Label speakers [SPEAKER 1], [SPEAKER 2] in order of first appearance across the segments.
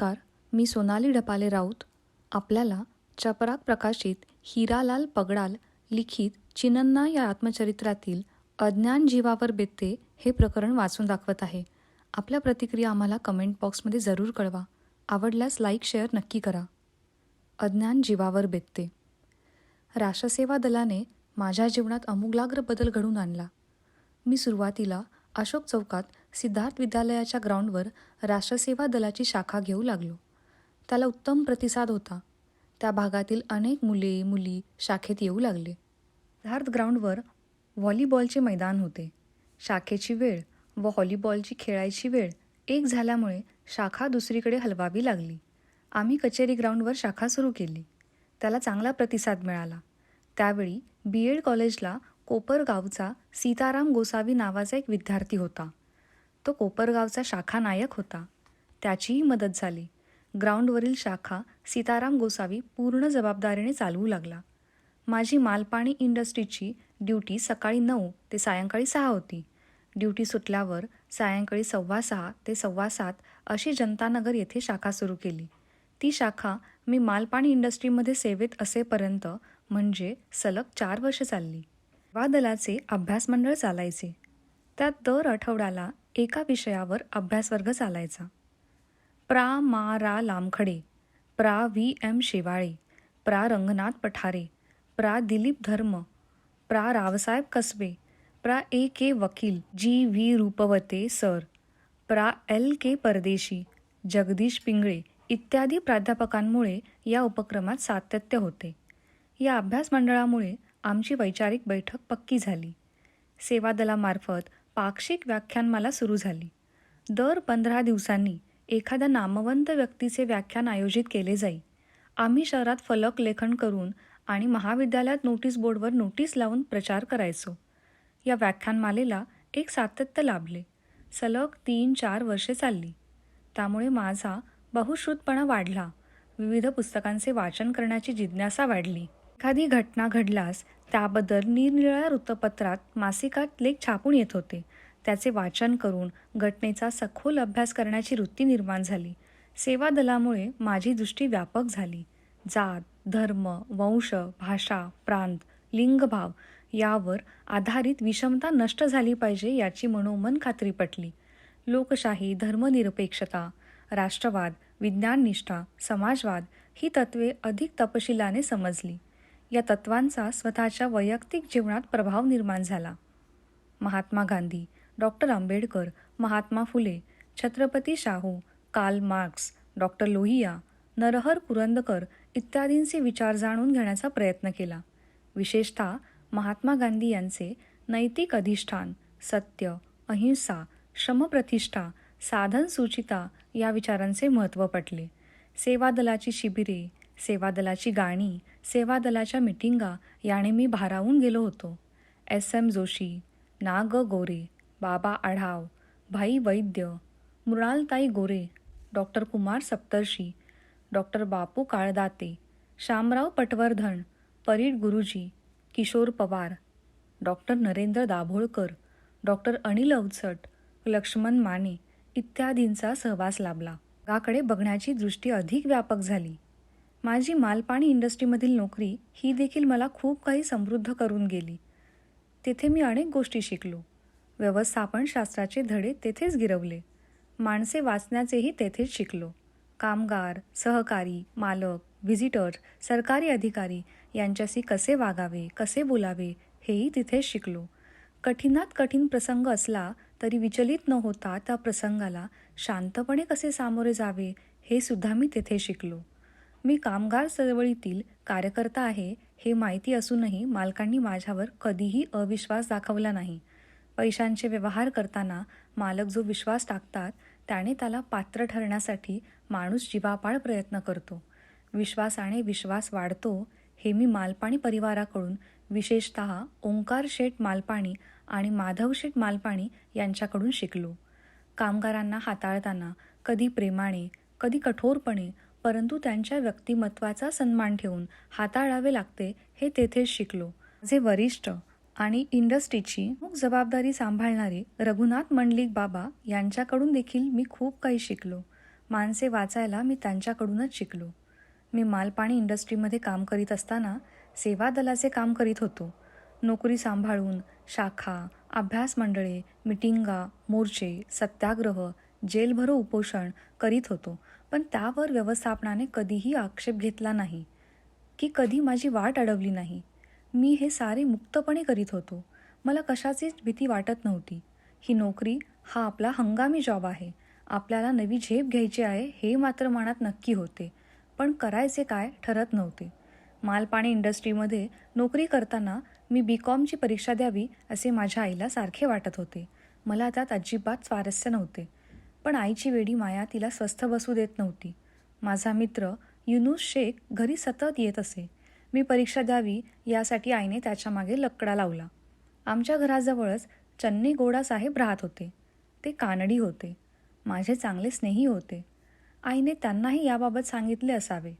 [SPEAKER 1] नमस्कार, मी सोनाली ढपाले राऊत. आपल्याला चपराक प्रकाशित हिरालाल पगडाल लिखित चिनन्ना या आत्मचरित्रातील अज्ञान जीवावर बेतते हे प्रकरण वाचून दाखवत आहे. आपल्या प्रतिक्रिया आम्हाला कमेंट बॉक्समध्ये जरूर कळवा. आवडल्यास लाईक शेअर नक्की करा. अज्ञान जीवावर बेतते. राष्ट्रसेवा दलाने माझ्या जीवनात आमूलाग्र बदल घडवून आणला. मी सुरुवातीला अशोक चौकात सिद्धार्थ विद्यालयाच्या ग्राउंडवर राष्ट्रसेवा दलाची शाखा घेऊ लागलो. त्याला उत्तम प्रतिसाद होता. त्या भागातील अनेक मुली शाखेत येऊ लागले. सिद्धार्थ ग्राउंडवर व्हॉलीबॉलचे मैदान होते. शाखेची वेळ व व्हॉलीबॉलची खेळायची वेळ एक झाल्यामुळे शाखा दुसरीकडे हलवावी लागली. आम्ही कचेरी ग्राउंडवर शाखा सुरू केली. त्याला चांगला प्रतिसाद मिळाला. त्यावेळी BEd कॉलेजला कोपरगावचा सीताराम गोसावी नावाचा एक विद्यार्थी होता. तो कोपरगावचा शाखा नायक होता. त्याचीही मदत झाली. ग्राउंडवरील शाखा सीताराम गोसावी पूर्ण जबाबदारीने चालवू लागला. माझी मालपाणी इंडस्ट्रीची ड्युटी सकाळी 9 ते सायंकाळी 6 होती. ड्युटी सुटल्यावर सायंकाळी 6:15 ते 7:15 अशी जनतानगर येथे शाखा सुरू केली. ती शाखा मी मालपाणी इंडस्ट्रीमध्ये सेवेत असेपर्यंत म्हणजे सलग 4 वर्ष चालली. सेवा दलाचे अभ्यास मंडळ चालायचे. त्यात दर आठवड्याला एका विषयावर अभ्यासवर्ग चालायचा. मा. रा. लामखडे, VM शेवाळे, रंगनाथ पठारे, दिलीप धर्म, रावसाहेब कसबे, AK वकील, GV रूपवते सर, LK परदेशी, जगदीश पिंगळे इत्यादी प्राध्यापकांमुळे या उपक्रमात सातत्य होते. या अभ्यास मंडळामुळे आमची वैचारिक बैठक पक्की झाली. सेवा दलामार्फत पाक्षिक व्याख्यानमाला सुरू झाली. दर 15 दिवसांनी एखाद्या नामवंत व्यक्तीचे व्याख्यान आयोजित केले जाई. आम्ही शहरात फलक लेखन करून आणि महाविद्यालयात नोटीस बोर्डवर नोटीस लावून प्रचार करायचो. या व्याख्यानमालेला एक सातत्य लाभले. सलग 3-4 वर्षे चालली. त्यामुळे माझा बहुश्रुतपणा वाढला. विविध पुस्तकांचे वाचन करण्याची जिज्ञासा वाढली. एखादी घटना घडल्यास त्याबद्दल निरनिराळ्या वृत्तपत्रात, मासिकात लेख छापून येत होते. त्याचे वाचन करून घटनेचा सखोल अभ्यास करण्याची वृत्ती निर्माण झाली. सेवा दलामुळे माझी दृष्टी व्यापक झाली. जात, धर्म, वंश, भाषा, प्रांत, लिंगभाव यावर आधारित विषमता नष्ट झाली पाहिजे याची मनोमन खात्री पटली. लोकशाही, धर्मनिरपेक्षता, राष्ट्रवाद, विज्ञाननिष्ठा, समाजवाद ही तत्त्वे अधिक तपशिलाने समजली. या तत्वांचा स्वतःच्या वैयक्तिक जीवनात प्रभाव निर्माण झाला. Mahatma Gandhi, doctor Ambedkar, Mahatma Phule, Chhatrapati Shahu, Karl Marx, doctor Lohia, Narhar Kurundkar इत्यादींचे विचार जाणून घेण्याचा प्रयत्न केला. विशेषतः महात्मा गांधी यांचे नैतिक अधिष्ठान, सत्य, अहिंसा, श्रमप्रतिष्ठा, साधन सूचिता या विचारांचे महत्त्व पटले. सेवा दलाची शिबिरे, सेवा दलाची गाणी, सेवा दलाच्या मिटिंगा याने मी भारावून गेलो होतो. SM जोशी, ना. ग. गोरे, बाबा आढाव, भाई वैद्य, मृणालताई गोरे, डॉक्टर कुमार सप्तर्षी, डॉक्टर बापू काळदाते, शामराव पटवर्धन, परीट गुरुजी, किशोर पवार, डॉक्टर नरेंद्र दाभोळकर, डॉक्टर अनिल अवचट, लक्ष्मण माने इत्यादींचा सहवास लाभला. गाकडे बघण्याची दृष्टी अधिक व्यापक झाली. माझी मालपाणी इंडस्ट्रीमधील नोकरी ही देखील मला खूप काही समृद्ध करून गेली. तेथे मी अनेक गोष्टी शिकलो. व्यवस्थापनशास्त्राचे धडे तेथेच गिरवले. माणसे वाचण्याचेही तेथेच शिकलो. कामगार, सहकारी, मालक, व्हिजिटर्स, सरकारी अधिकारी यांच्याशी कसे वागावे, कसे बोलावे हेही तिथेच शिकलो. कठीणात कठीण प्रसंग असला तरी विचलित न होता त्या प्रसंगाला शांतपणे कसे सामोरे जावे हे सुद्धा मी तेथे शिकलो. मी कामगार चळवळीतील कार्यकर्ता आहे हे माहिती असूनही मालकांनी माझ्यावर कधीही अविश्वास दाखवला नाही. पैशांचे व्यवहार करताना मालक जो विश्वास टाकतात त्याने त्याला पात्र ठरण्यासाठी माणूस जीवापाड प्रयत्न करतो. विश्वासाने विश्वास वाढतो हे मी मालपाणी परिवाराकडून, विशेषतः ओंकार शेठ मालपाणी आणि माधव शेठ मालपाणी यांच्याकडून शिकलो. कामगारांना हाताळताना कधी प्रेमाने, कधी कठोरपणे, परंतु त्यांच्या व्यक्तिमत्वाचा सन्मान ठेवून हाताळावे लागते हे तेथेच शिकलो. माझे वरिष्ठ आणि इंडस्ट्रीची मुख्य जबाबदारी सांभाळणारे रघुनाथ मंडलिक बाबा यांच्याकडून देखील मी खूप काही शिकलो. माणसे वाचायला मी त्यांच्याकडूनच शिकलो. मी मालपाणी इंडस्ट्रीमध्ये काम करीत असताना सेवा दलाचे काम करीत होतो. नोकरी सांभाळून शाखा, अभ्यास मंडळे, मिटिंगा, मोर्चे, सत्याग्रह, जेलभरो उपोषण करीत होतो. पण त्यावर व्यवस्थापनाने कधीही आक्षेप घेतला नाही की कधी माझी वाट अडवली नाही. मी हे सारे मुक्तपणे करीत होतो. मला कशाचीच भीती वाटत नव्हती. ही नोकरी हा आपला हंगामी जॉब आहे. आपल्याला नवी झेप घ्यायची आहे हे मात्र मनात नक्की होते. पण करायचे काय ठरत नव्हते. मालपाणी इंडस्ट्रीमध्ये नोकरी करताना मी बी.कॉमची परीक्षा द्यावी असे माझ्या आईला सारखे वाटत होते. मला त्यात अजिबात स्वारस्य नव्हते. पण आईची वेडी माया तिला स्वस्थ बसू देत नव्हती. माझा मित्र युनुस शेख घरी सतत येत असे. मी परीक्षा द्यावी यासाठी आईने त्याच्या मागे लकडा लावला. आमच्या घराजवळच चन्ने गोडा साहेब राहत होते. ते कानडी होते. माझे चांगले स्नेही होते. आईने त्यांनाही याबाबत सांगितले असावे.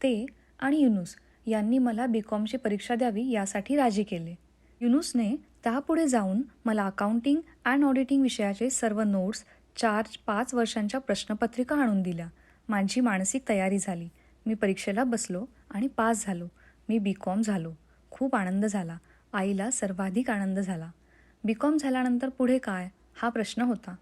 [SPEAKER 1] ते आणि युनुस यांनी मला बी.कॉमची परीक्षा द्यावी यासाठी राजी केले. युनुसने त्यापुढे जाऊन मला अकाउंटिंग अँड ऑडिटिंग विषयाचे सर्व नोट्स, 4-5 वर्षांच्या प्रश्नपत्रिका आणून दिल्या. माझी मानसिक तयारी झाली. मी परीक्षेला बसलो आणि पास झालो. मी बी.कॉम झालो. खूप आनंद झाला. आईला सर्वाधिक आनंद झाला. बी.कॉम झाल्यानंतर पुढे काय हा प्रश्न होता.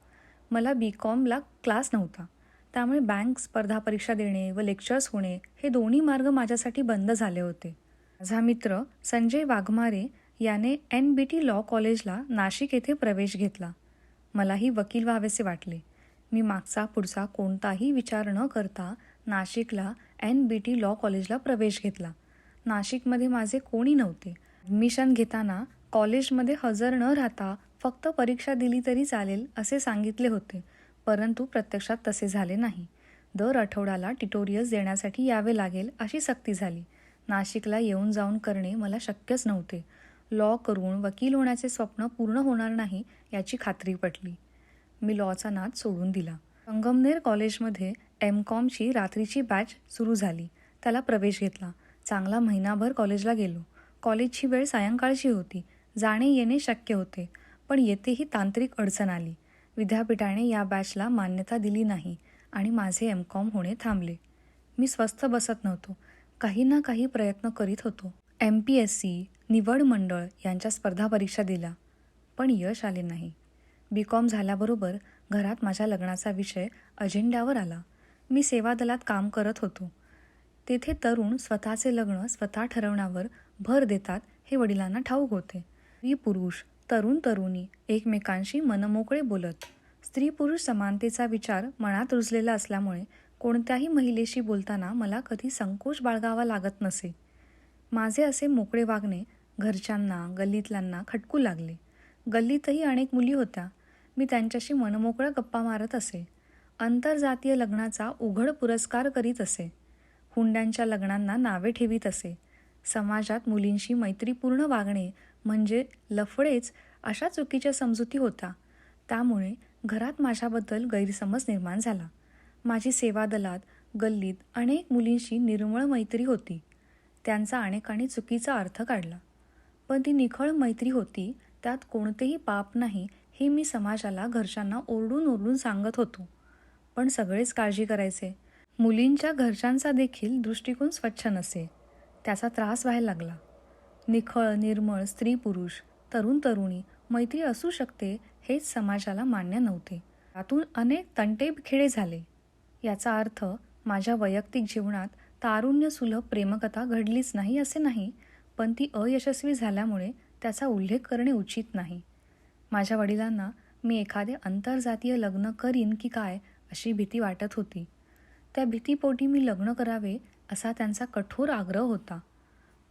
[SPEAKER 1] मला बी.कॉमला क्लास नव्हता. त्यामुळे बँक स्पर्धा परीक्षा देणे व लेक्चर्स होणे हे दोन्ही मार्ग माझ्यासाठी बंद झाले होते. माझा मित्र संजय वाघमारे याने NBT लॉ कॉलेजला नाशिक येथे प्रवेश घेतला. मलाही वकील व्हावेसे वाटले. मी मागचा पुढचा कोणताही विचार न करता नाशिकला NBT लॉ कॉलेजला प्रवेश घेतला. नाशिकमध्ये माझे कोणी नव्हते. ॲडमिशन घेताना कॉलेजमध्ये हजर न राहता फक्त परीक्षा दिली तरी चालेल असे सांगितले होते. परंतु प्रत्यक्षात तसे झाले नाही. दर आठवड्याला ट्युटोरियल्स देण्यासाठी यावे लागेल अशी सक्ती झाली. नाशिकला येऊन जाऊन करणे मला शक्यच नव्हते. लॉ करून वकील होण्याचे स्वप्न पूर्ण होणार नाही याची खात्री पटली. मी लॉचा नाद सोडून दिला. संगमनेर कॉलेजमध्ये M.कॉमची रात्रीची बॅच सुरू झाली. त्याला प्रवेश घेतला. चांगला महिनाभर कॉलेजला गेलो. कॉलेजची वेळ सायंकाळची होती. जाणे येणे शक्य होते. पण येथेही तांत्रिक अडचण आली. विद्यापीठाने या बॅचला मान्यता दिली नाही आणि माझे M.कॉम होणे थांबले. मी स्वस्थ बसत नव्हतो. काही ना काही प्रयत्न करीत होतो. MPSC, निवड मंडळ यांच्या स्पर्धा परीक्षा दिल्या. पण यश आले नाही. बी.कॉम झाल्याबरोबर घरात माझ्या लग्नाचा विषय अजेंड्यावर आला. मी सेवा दलात काम करत होतो. तेथे तरुण स्वतःचे लग्न स्वतः ठरवण्यावर भर देतात हे वडिलांना ठाऊक होते. स्त्री-पुरुष, तरुण-तरुणी एकमेकांशी मनमोकळे बोलत. स्त्री-पुरुष समानतेचा विचार मनात रुजलेला असल्यामुळे कोणत्याही महिलेशी बोलताना मला कधी संकोच बाळगावा लागत नसे. माझे असे मोकळे वागणे घरच्यांना, गल्लीतल्यांना खटकू लागले. गल्लीतही अनेक मुली होत्या. मी त्यांच्याशी मनमोकळ्या गप्पा मारत असे. आंतरजातीय लग्नाचा उघड पुरस्कार करीत असे. हुंड्यांच्या लग्नांना नावे ठेवीत असे. समाजात मुलींशी मैत्रीपूर्ण वागणे म्हणजे लफडेच अशा चुकीच्या समजुती होत्या. त्यामुळे घरात माझ्याबद्दल गैरसमज निर्माण झाला. माझी सेवा दलात, गल्लीत अनेक मुलींशी निर्मळ मैत्री होती. त्यांचा अनेकांनी चुकीचा अर्थ काढला. पण ती निखळ मैत्री होती. त्यात कोणतेही पाप नाही हे मी समाजाला, घरच्यांना ओरडून ओरडून सांगत होतो. पण सगळेच काळजी करायचे. मुलींच्या घरच्यांचा देखील दृष्टिकोन स्वच्छ नसे. त्याचा त्रास व्हायला लागला. निखळ, निर्मळ स्त्री-पुरुष, तरुण-तरुणी मैत्री असू शकते हेच समाजाला मान्य नव्हते. त्यातून अनेक तंटेखेडे झाले. याचा अर्थ माझ्या वैयक्तिक जीवनात तारुण्यसुलभ प्रेमकथा घडलीच नाही असे नाही, पण ती अयशस्वी झाल्यामुळे त्याचा उल्लेख करणे उचित नाही. माझ्या वडिलांना मी एखादे आंतरजातीय लग्न करीन की काय अशी भीती वाटत होती. त्या भीतीपोटी मी लग्न करावे असा त्यांचा कठोर आग्रह होता.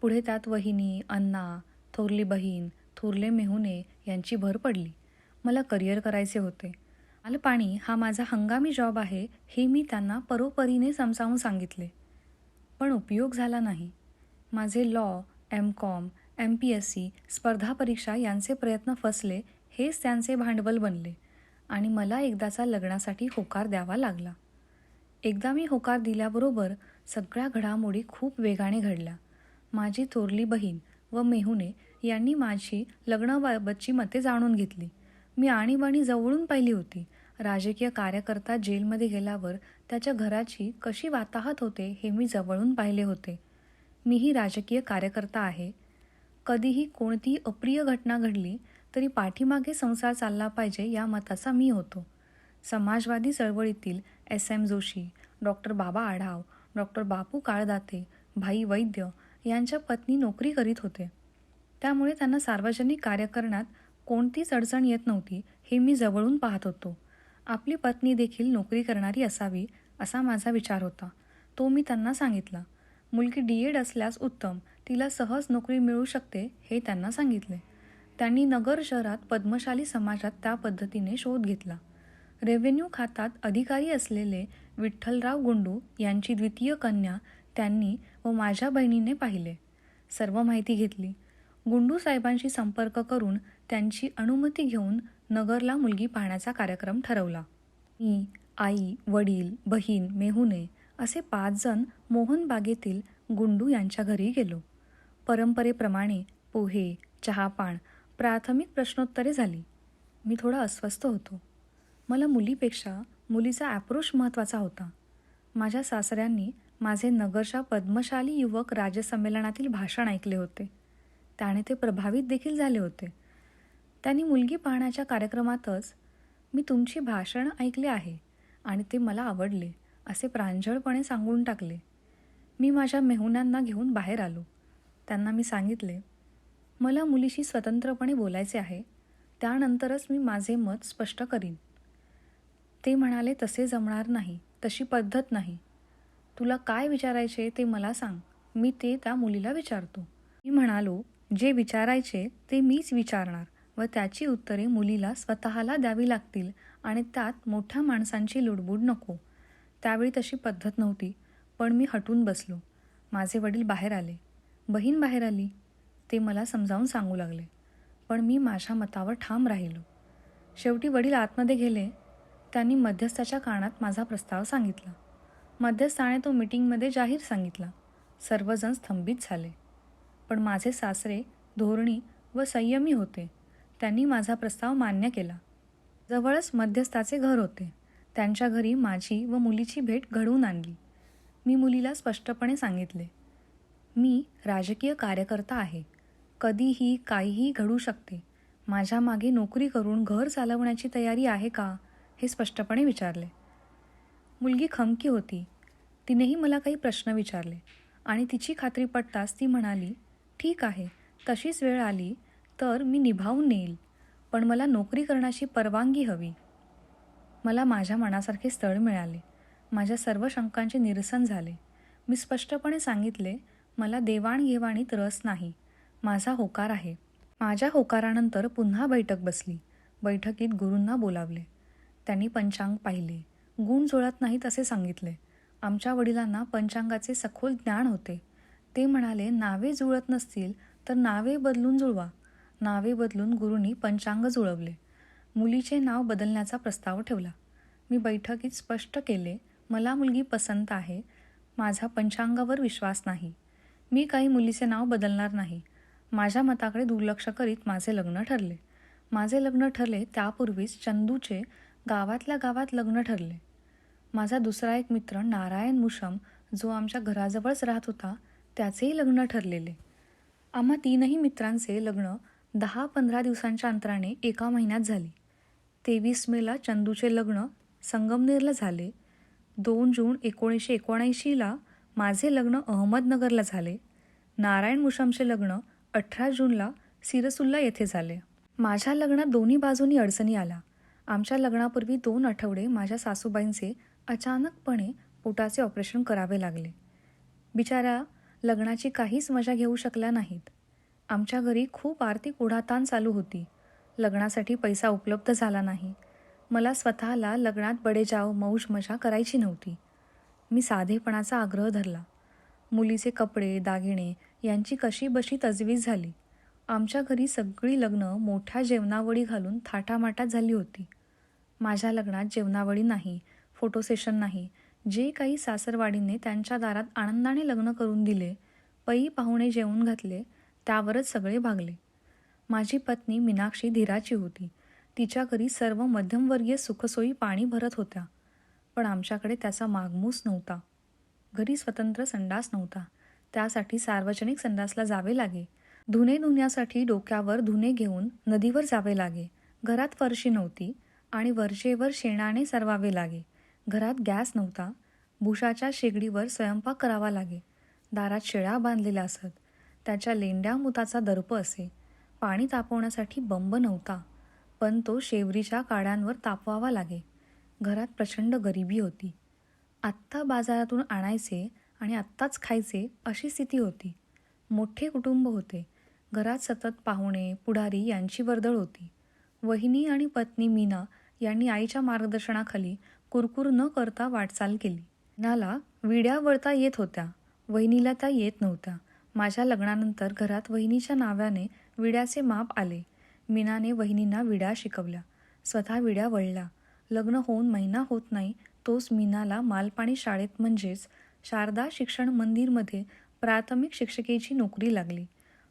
[SPEAKER 1] पुढे त्यात वहिनी, अण्णा, थोरली बहीण, थोरले मेहुणे यांची भर पडली. मला करिअर करायचे होते. मालपाणी हा माझा हंगामी जॉब आहे हे मी त्यांना परोपरीने समजावून सांगितले. पण उपयोग झाला नाही. माझे लॉ, M.कॉम, MPSC, स्पर्धा परीक्षा यांचे प्रयत्न फसले हेच त्यांचे भांडवल बनले आणि मला एकदाचा लग्नासाठी होकार द्यावा लागला. एकदा मी होकार दिल्याबरोबर सगळ्या घडामोडी खूप वेगाने घडल्या. माझी थोरली बहीण व मेहुणे यांनी माझी लग्नाबाबतची मते जाणून घेतली. मी आणीबाणी जवळून पाहिली होती राजकीय कार्यकर्ता जेलमध्ये गेल्यावर त्याच्या घराची कशी वाताहत होते हे मी जवळून पाहिले होते. मीही राजकीय कार्यकर्ता आहे. कधीही कोणतीही अप्रिय घटना घडली तरी पाठीमागे संसार चालला पाहिजे या मताचा मी होतो. समाजवादी चळवळीतील S. M. Joshi, doctor Baba Adhav, doctor बापू काळदाते, भाई वैद्य यांच्या पत्नी नोकरी करीत होते. त्यामुळे त्यांना सार्वजनिक कार्य करण्यात कोणतीच अडचण येत नव्हती हे मी जवळून पाहत होतो. आपली पत्नी देखील नोकरी करणारी असावी असा माझा विचार होता. तो मी त्यांना सांगितला. मुलगी डी.एड. असल्यास उत्तम, तिला सहज नोकरी मिळू शकते हे त्यांना सांगितले. त्यांनी नगर शहरात पद्मशाली समाजात त्या पद्धतीने शोध घेतला. रेव्हेन्यू खात्यात अधिकारी असलेले विठ्ठलराव गुंडू यांची द्वितीय कन्या त्यांनी व माझ्या बहिणीने पाहिले. सर्व माहिती घेतली. गुंडू साहेबांशी संपर्क करून त्यांची अनुमती घेऊन नगरला मुलगी पाहण्याचा कार्यक्रम ठरवला. मी, आई, वडील, बहीण, मेहुणे असे 5 जण मोहनबागेतील गुंडू यांच्या घरी गेलो. परंपरेप्रमाणे पोहे, चहापान, प्राथमिक प्रश्नोत्तरे झाली. मी थोडा अस्वस्थ होतो. मला मुलीपेक्षा मुलीचा ॲप्रोच महत्त्वाचा होता. माझ्या सासऱ्यांनी माझे नगरच्या पद्मशाली युवक राज्यसंमेलनातील भाषण ऐकले होते. त्याने ते प्रभावित देखील झाले होते. त्यांनी मुलगी पाहण्याच्या कार्यक्रमातच मी तुमची भाषण ऐकले आहे आणि ते मला आवडले असे प्रांजळपणे सांगून टाकले. मी माझ्या मेहुण्यांना घेऊन बाहेर आलो. त्यांना मी सांगितले, मला मुलीशी स्वतंत्रपणे बोलायचे आहे. त्यानंतरच मी माझे मत स्पष्ट करीन. ते म्हणाले, तसे जमणार नाही, तशी पद्धत नाही. तुला काय विचारायचे ते मला सांग, मी ते त्या मुलीला विचारतो. मी म्हणालो, जे विचारायचे ते मीच विचारणार व त्याची उत्तरे मुलीला स्वतःला द्यावी लागतील आणि त्यात मोठ्या माणसांची लुडबुड नको. त्यावेळी तशी पद्धत नव्हती, पण मी हटून बसलो. माझे वडील बाहेर आले. बहीण बाहेर आली. ते मला समजावून सांगू लागले, पण मी माझ्या मतावर ठाम राहिलो. शेवटी वडील आतमध्ये गेले. त्यांनी मध्यस्थाच्या कानात माझा प्रस्ताव सांगितला. मध्यस्थाने तो मीटिंगमध्ये जाहीर सांगितला. सर्वजण स्तंभित झाले. पण माझे सासरे धोरणी व संयमी होते. त्यांनी माझा प्रस्ताव मान्य केला. जवळच मध्यस्थाचे घर होते. त्यांच्या घरी माझी व मुलीची भेट घडवून आणली. मी मुलीला स्पष्टपणे सांगितले, मी राजकीय कार्यकर्ता आहे. कधीही काहीही घडू शकते. माझ्या मागे नोकरी करून घर चालवण्याची तयारी आहे का हे स्पष्टपणे विचारले. मुलगी खमकी होती. तिनेही मला काही प्रश्न विचारले आणि तिची खात्री पटताच ती म्हणाली, ठीक आहे, तशीच वेळ आली तर मी निभावून नेईल, पण मला नोकरी करण्याची परवानगी हवी. मला माझ्या मनासारखे स्थळ मिळाले. माझ्या सर्व शंकांचे निरसन झाले. मी स्पष्टपणे सांगितले, मला देवाणघेवाणीत रस नाही. माझा होकार आहे. माझ्या होकारानंतर पुन्हा बैठक बसली. बैठकीत गुरूंना बोलावले. त्यांनी पंचांग पाहिले. गुण जुळत नाहीत असे सांगितले. आमच्या वडिलांना पंचांगाचे सखोल ज्ञान होते. ते म्हणाले, नावे जुळत नसतील तर नावे बदलून जुळवा. नावे बदलून गुरूंनी पंचांग जुळवले. मुलीचे नाव बदलण्याचा प्रस्ताव ठेवला. मी बैठकीत स्पष्ट केले, मला मुलगी पसंत आहे. माझा पंचांगावर विश्वास नाही. मी काही मुलीचे नाव बदलणार नाही. माझ्या मताकडे दुर्लक्ष करीत माझे लग्न ठरले. माझे लग्न ठरले त्यापूर्वीच चंदूचे गावातल्या गावात लग्न ठरले. माझा दुसरा एक मित्र नारायण मुशम, जो आमच्या घराजवळच राहत होता, त्याचेही लग्न ठरलेले. आम्हा 3ही मित्रांचे लग्न 10-15 दिवसांच्या अंतराने एका महिन्यात झाली. 23 मेला चंदूचे लग्न संगमनेरला झाले. 2 जून 1979ला माझे लग्न अहमदनगरला झाले. नारायण मुशमचे लग्न 18 जूनला सिरसुल्ला येथे झाले. माझ्या लग्नात दोन्ही बाजूंनी अडचणी आल्या. आमच्या लग्नापूर्वी 2 आठवडे माझ्या सासूबाईंचे अचानकपणे पोटाचे ऑपरेशन करावे लागले. बिचाऱ्या लग्नाची काहीच मजा घेऊ शकल्या नाहीत. आमच्या घरी खूप आर्थिक ओढाताण चालू होती. लग्नासाठी पैसा उपलब्ध झाला नाही. मला स्वतःला लग्नात बडेजाव मौज मजा करायची नव्हती. मी साधेपणाचा आग्रह धरला. मुलीचे कपडे, दागिने यांची कशीबशी तजवीज झाली. आमच्या घरी सगळी लग्न मोठ्या जेवणावळी घालून थाटामाटात झाली होती. माझ्या लग्नात जेवणावळी नाही, फोटो सेशन नाही. जे काही सासरवाडीने त्यांच्या दारात आनंदाने लग्न करून दिले, पै पाहुणे जेवून घातले, त्यावरच सगळे भागले. माझी पत्नी मीनाक्षी धीराची होती. तिच्या घरी सर्व मध्यमवर्गीय सुखसोयी पाणी भरत होत्या, पण आमच्याकडे त्याचा मागमूस नव्हता. घरी स्वतंत्र संडास नव्हता. त्यासाठी सार्वजनिक संडासला जावे लागे. धुणे धुण्यासाठी डोक्यावर धुणे घेऊन नदीवर जावे लागे. घरात फरशी नव्हती आणि वरचेवर शेणाने सरवावे लागे. घरात गॅस नव्हता. भुशाच्या शेगडीवर स्वयंपाक करावा लागे. दारात शेळ्या बांधलेल्या असत. त्याच्या लेंड्या मुताचा दर्प असे. पाणी तापवण्यासाठी बंब नव्हता, पण तो शेवरीच्या काड्यांवर तापवावा लागे. घरात प्रचंड गरिबी होती. आत्ता बाजारातून आणायचे आणि आत्ताच खायचे अशी स्थिती होती. मोठे कुटुंब होते. घरात सतत पाहुणे पुढारी यांची वर्दळ होती. वहिनी आणि पत्नी मीना यांनी आईच्या मार्गदर्शनाखाली कुरकुर न करता वाटचाल केली. मीनाला विड्या वळता येत होत्या. वहिनीला त्या येत नव्हत्या. माझ्या लग्नानंतर घरात वहिनीच्या नावाने विड्याचे माप आले. मीनाने वहिनींना विड्या शिकवल्या. स्वतः विड्या वळल्या. लग्न होऊन महिना होत नाही तोच मीनाला मालपाणी शाळेत म्हणजेच शारदा शिक्षण मंदिरमध्ये प्राथमिक शिक्षिकेची नोकरी लागली.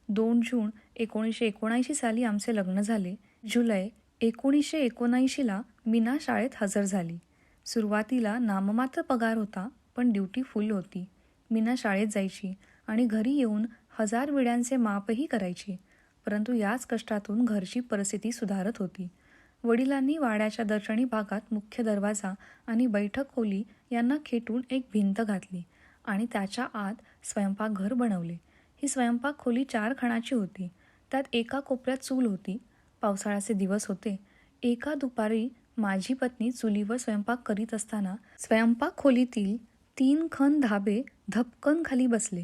[SPEAKER 1] 2 जून 1979 साली आमचे लग्न झाले. जुलै 1979ला मीना शाळेत हजर झाली. सुरुवातीला नाममात्र पगार होता, पण ड्युटी फुल होती. मीना शाळेत जायची आणि घरी येऊन 1000 विड्यांचे मापही करायची. परंतु याच कष्टातून घरची परिस्थिती सुधारत होती. वडिलांनी वाड्याच्या दर्शनी भागात मुख्य दरवाजा आणि बैठक खोली यांना खेटून एक भिंत घातली आणि त्याच्या आत स्वयंपाकघर बनवले. ही स्वयंपाक खोली 4 खणाची होती. त्यात एका कोपऱ्यात चूल होती. पावसाळ्याचे दिवस होते. एका दुपारी माझी पत्नी चुलीवर स्वयंपाक करीत असताना स्वयंपाक खोलीतील 3 खण धाबे धपकन खाली बसले.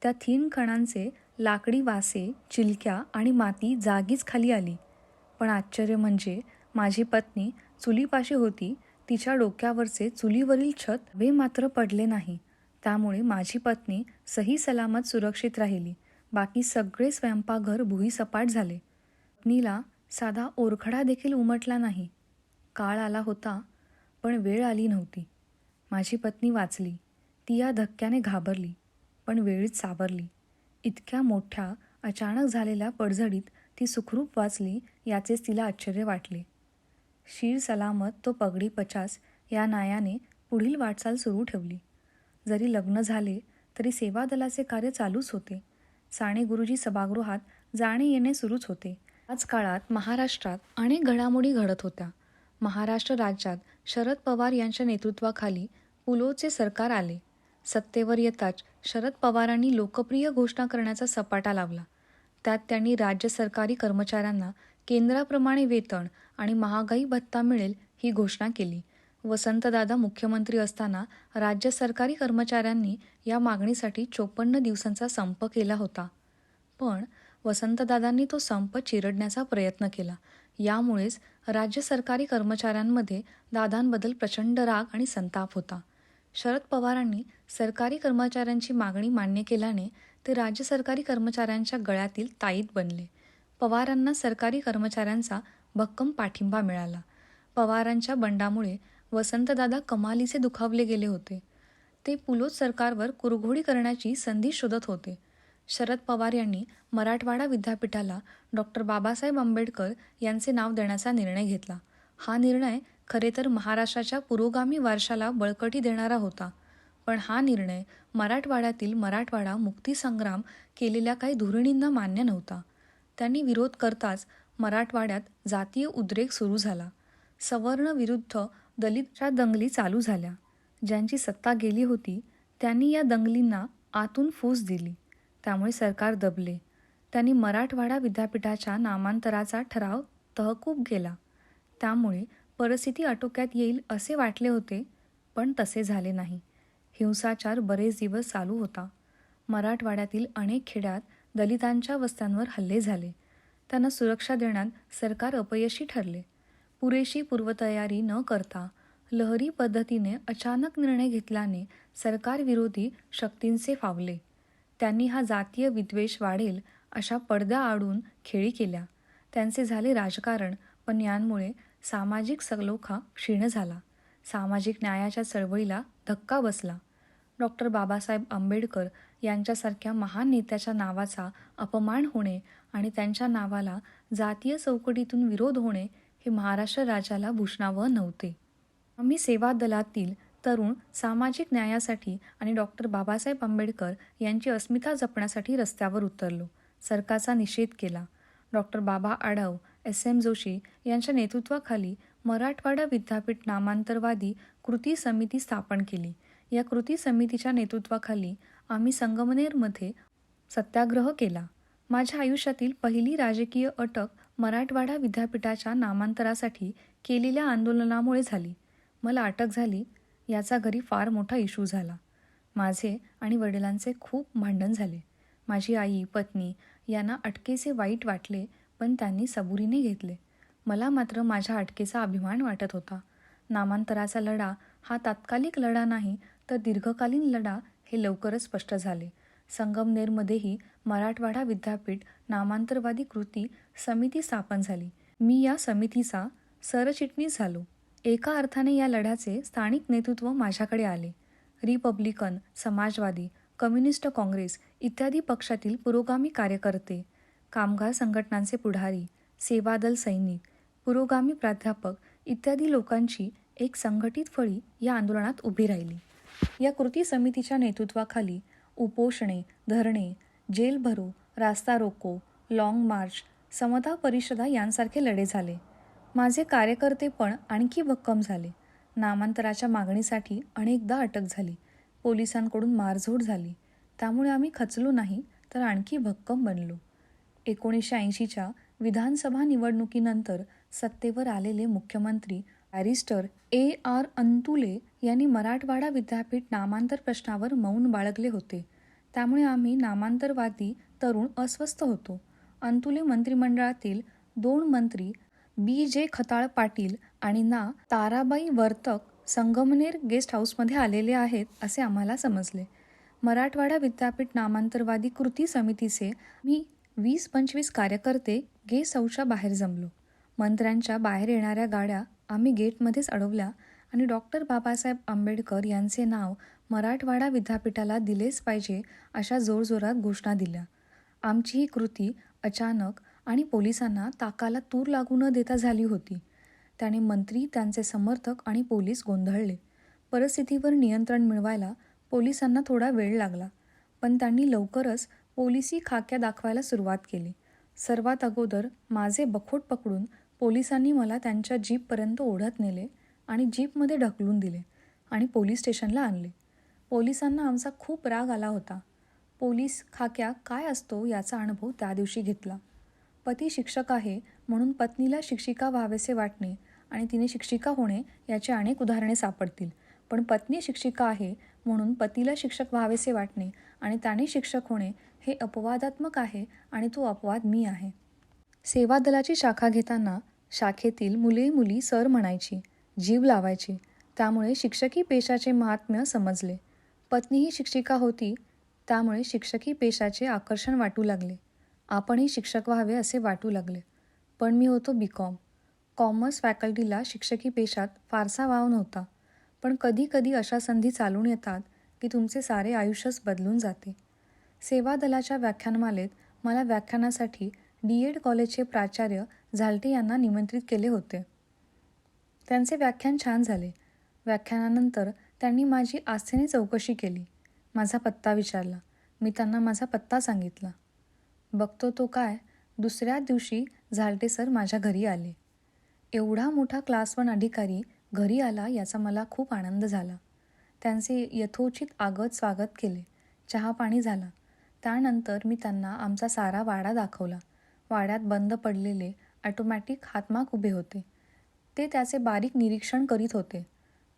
[SPEAKER 1] त्या 3 खणांचे लाकडी वासे, चिलक्या आणि माती जागीच खाली आली. पण आश्चर्य म्हणजे माझी पत्नी चुलीपाशी होती. तिच्या डोक्यावरचे चुलीवरील छत वे मात्र पडले नाही. त्यामुळे माझी पत्नी सही सलामत सुरक्षित राहिली. बाकी सगळे स्वयंपाकघर भुईसपाट झाले. पत्नीला साधा ओरखडा देखील उमटला नाही. काळ आला होता, पण वेळ आली नव्हती. माझी पत्नी वाचली. ती या धक्क्याने घाबरली, पण वेळीच सावरली. इतक्या मोठ्या अचानक झालेल्या पडझडीत ती सुखरूप वाचली याचेच तिला आश्चर्य वाटले. शीर सलामत तो पगडी 50 या नायाने पुढील वाटचाल सुरू ठेवली. जरी लग्न झाले तरी सेवा दलाचे कार्य चालूच होते. साने गुरुजी सभागृहात जाणे येणे सुरूच होते. याच काळात महाराष्ट्रात अनेक घडामोडी घडत होत्या. महाराष्ट्र राज्यात शरद पवार यांच्या नेतृत्वाखाली पुलोचे सरकार आले. सत्तेवर येताच शरद पवारांनी लोकप्रिय घोषणा करण्याचा सपाटा लावला. त्यात त्यांनी राज्य सरकारी कर्मचाऱ्यांना केंद्राप्रमाणे वेतन आणि महागाई भत्ता मिळेल ही घोषणा केली. वसंतदादा मुख्यमंत्री असताना राज्य सरकारी कर्मचाऱ्यांनी या मागणीसाठी 54 दिवसांचा संप केला होता. पण वसंतदादांनी तो संप चिरडण्याचा प्रयत्न केला. यामुळेच राज्य सरकारी कर्मचाऱ्यांमध्ये दादांबद्दल प्रचंड राग आणि संताप होता. शरद पवारांनी सरकारी कर्मचाऱ्यांची मागणी मान्य केल्याने ते राज्य सरकारी कर्मचाऱ्यांच्या गळ्यातील ताईत बनले. पवारांना सरकारी कर्मचाऱ्यांचा भक्कम पाठिंबा मिळाला. पवारांच्या बंडामुळे वसंतदादा कमालीचे दुखावले गेले होते. ते पुलोत सरकारवर कुरघोडी करण्याची संधी शोधत होते. शरद पवार यांनी मराठवाडा विद्यापीठाला डॉक्टर बाबासाहेब आंबेडकर यांचे नाव देण्याचा निर्णय घेतला. हा निर्णय खरे तर महाराष्ट्राच्या पुरोगामी वारशाला बळकटी देणारा होता. पण हा निर्णय मराठवाड्यातील मराठवाडा मुक्तीसंग्राम केलेल्या काही धुरिणींना मान्य नव्हता. त्यांनी विरोध करताच मराठवाड्यात जातीय उद्रेक सुरू झाला. सवर्ण विरुद्ध दलितच्या दंगली चालू झाल्या. ज्यांची सत्ता गेली होती त्यांनी या दंगलींना आतून फूस दिली. त्यामुळे सरकार दबले. त्यांनी मराठवाडा विद्यापीठाच्या नामांतराचा ठराव तहकूब केला. त्यामुळे परिस्थिती आटोक्यात येईल असे वाटले होते, पण तसे झाले नाही. हिंसाचार बरेच दिवस चालू होता. मराठवाड्यातील अनेक खेड्यात दलितांच्या वस्त्यांवर हल्ले झाले. त्यांना सुरक्षा देण्यात सरकार अपयशी ठरले. पुरेशी पूर्वतयारी न करता लहरी पद्धतीने अचानक निर्णय घेतल्याने सरकारविरोधी शक्तींचे फावले. त्यांनी हा जातीय विद्वेष वाढेल अशा पडद्याआडून खेळी केल्या. त्यांचे झाले राजकारण, पण यांमुळे सामाजिक सलोखा क्षीण झाला. सामाजिक न्यायाच्या चळवळीला धक्का बसला. डॉक्टर बाबासाहेब आंबेडकर यांच्यासारख्या महान नेत्याच्या नावाचा अपमान होणे आणि त्यांच्या नावाला जातीय चौकटीतून विरोध होणे हे महाराष्ट्र राज्याला भूषणावं नव्हते. आम्ही सेवा दलातील तरुण सामाजिक न्यायासाठी आणि डॉक्टर बाबासाहेब आंबेडकर यांची अस्मिता जपण्यासाठी रस्त्यावर उतरलो. सरकारचा निषेध केला. Doctor Baba Adhav, SM. जोशी यांच्या नेतृत्वाखाली मराठवाडा विद्यापीठ नामांतरवादी कृती समिती स्थापन केली. या कृती समितीच्या नेतृत्वाखाली आम्ही संगमनेरमध्ये सत्याग्रह केला. माझ्या आयुष्यातील पहिली राजकीय अटक मराठवाडा विद्यापीठाच्या नामांतरासाठी केलेल्या आंदोलनामुळे झाली. मला अटक झाली याचा घरी फार मोठा इश्यू झाला. माझे आणि वडिलांचे खूप भांडण झाले. माझी आई, पत्नी यांना अटकेचे वाईट वाटले, पण त्यांनी सबुरीने घेतले. मला मात्र माझ्या अटकेचा अभिमान वाटत होता. नामांतराचा लढा हा तात्कालिक लढा नाही, तर दीर्घकालीन लढा हे लवकरच स्पष्ट झाले. संगमनेरमध्येही मराठवाडा विद्यापीठ नामांतरवादी कृती समिती स्थापन झाली. मी या समितीचा सरचिटणीस झालो. एका अर्थाने या लढ्याचे स्थानिक नेतृत्व माझ्याकडे आले. रिपब्लिकन, समाजवादी, कम्युनिस्ट काँग्रेस इत्यादी पक्षातील पुरोगामी कार्यकर्ते, कामगार संघटनांचे पुढारी, सेवादल सैनिक, पुरोगामी प्राध्यापक इत्यादी लोकांची एक संघटित फळी या आंदोलनात उभी राहिली. या कृती समितीच्या नेतृत्वाखाली उपोषणे, धरणे, जेल भरो, रास्ता रोको, लाँग मार्च, समता परिषदा यांसारखे लढे झाले. माझे कार्यकर्ते पण आणखी भक्कम झाले. नामांतराच्या मागणीसाठी अनेकदा अटक झाली. पोलिसांकडून मारझोड झाली. त्यामुळे आम्ही खचलो नाही, तर आणखी भक्कम बनलो. 1980च्या विधानसभा निवडणुकीनंतर सत्तेवर आलेले मुख्यमंत्री बॅरिस्टर A.R. अंतुले यांनी मराठवाडा विद्यापीठ नामांतर प्रश्नावर मौन बाळगले होते. त्यामुळे आम्ही नामांतरवादी तरुण अस्वस्थ होतो. अंतुले मंत्रिमंडळातील 2 मंत्री B.J. खताळ पाटील आणि ना. ताराबाई वर्तक संगमनेर गेस्ट हाऊसमध्ये आलेले आहेत असे आम्हाला समजले. मराठवाडा विद्यापीठ नामांतरवादी कृती समितीचे मी 20-25 कार्यकर्ते गेस्ट हाऊसच्या बाहेर जमलो. मंत्र्यांच्या बाहेर येणाऱ्या गाड्या आम्ही गेटमध्येच अडवल्या आणि डॉक्टर बाबासाहेब आंबेडकर यांचे नाव मराठवाडा विद्यापीठाला दिलेच पाहिजे अशा जोरजोरात घोषणा दिल्या. आमची ही कृती अचानक आणि पोलिसांना ताकाला तूर लागू न देता झाली होती. त्याने मंत्री, त्यांचे समर्थक आणि पोलीस गोंधळले. परिस्थितीवर नियंत्रण मिळवायला पोलिसांना थोडा वेळ लागला, पण त्यांनी लवकरच पोलिसी खाक्या दाखवायला सुरुवात केली. सर्वात अगोदर माझे बखोट पकडून पोलिसांनी मला त्यांच्या जीपपर्यंत ओढत नेले आणि जीपमध्ये ढकलून दिले आणि पोलीस स्टेशनला आणले. पोलिसांना आमचा खूप राग आला होता. पोलीस खाक्या काय असतो याचा अनुभव त्या दिवशी घेतला. पती शिक्षक आहे म्हणून पत्नीला शिक्षिका व्हावेसे वाटणे आणि तिने शिक्षिका होणे याची अनेक उदाहरणे सापडतील. पण पत्नी शिक्षिका आहे म्हणून पतीला शिक्षक व्हावेसे वाटणे आणि त्याने शिक्षक होणे हे अपवादात्मक आहे आणि तो अपवाद मी आहे. सेवा दलाची शाखा घेताना शाखेतील मुले मुली सर म्हणायची, जीव लावायची. त्यामुळे शिक्षकी पेशाचे महात्म्य समजले. पत्नी ही शिक्षिका होती, त्यामुळे शिक्षकी पेशाचे आकर्षण वाटू लागले. आपणही शिक्षक व्हावे असे वाटू लागले. पण मी होतो B.Com. कॉमर्स फॅकल्टीला शिक्षकी पेशात फारसा वाव नव्हता. पण कधी कधी अशा संधी चालून येतात की तुमचे सारे आयुष्यच बदलून जाते. सेवा दलाच्या व्याख्यानमालेत मला व्याख्यानासाठी D.Ed. कॉलेजचे प्राचार्य झाल्टे यांना निमंत्रित केले होते. त्यांचे व्याख्यान छान झाले. व्याख्यानानंतर त्यांनी माझी आस्थेने चौकशी केली. माझा पत्ता विचारला. मी त्यांना माझा पत्ता सांगितला. बघतो तो काय, दुसऱ्या दिवशी झाल्टे सर माझ्या घरी आले. एवढा मोठा क्लास 1 अधिकारी घरी आला याचा मला खूप आनंद झाला. त्यांचे यथोचित आगत स्वागत केले. चहा पाणी झाला. त्यानंतर मी त्यांना आमचा सारा वाडा दाखवला. वाड्यात बंद पडलेले ऑटोमॅटिक हातमाग उभे होते. ते त्याचे बारीक निरीक्षण करीत होते.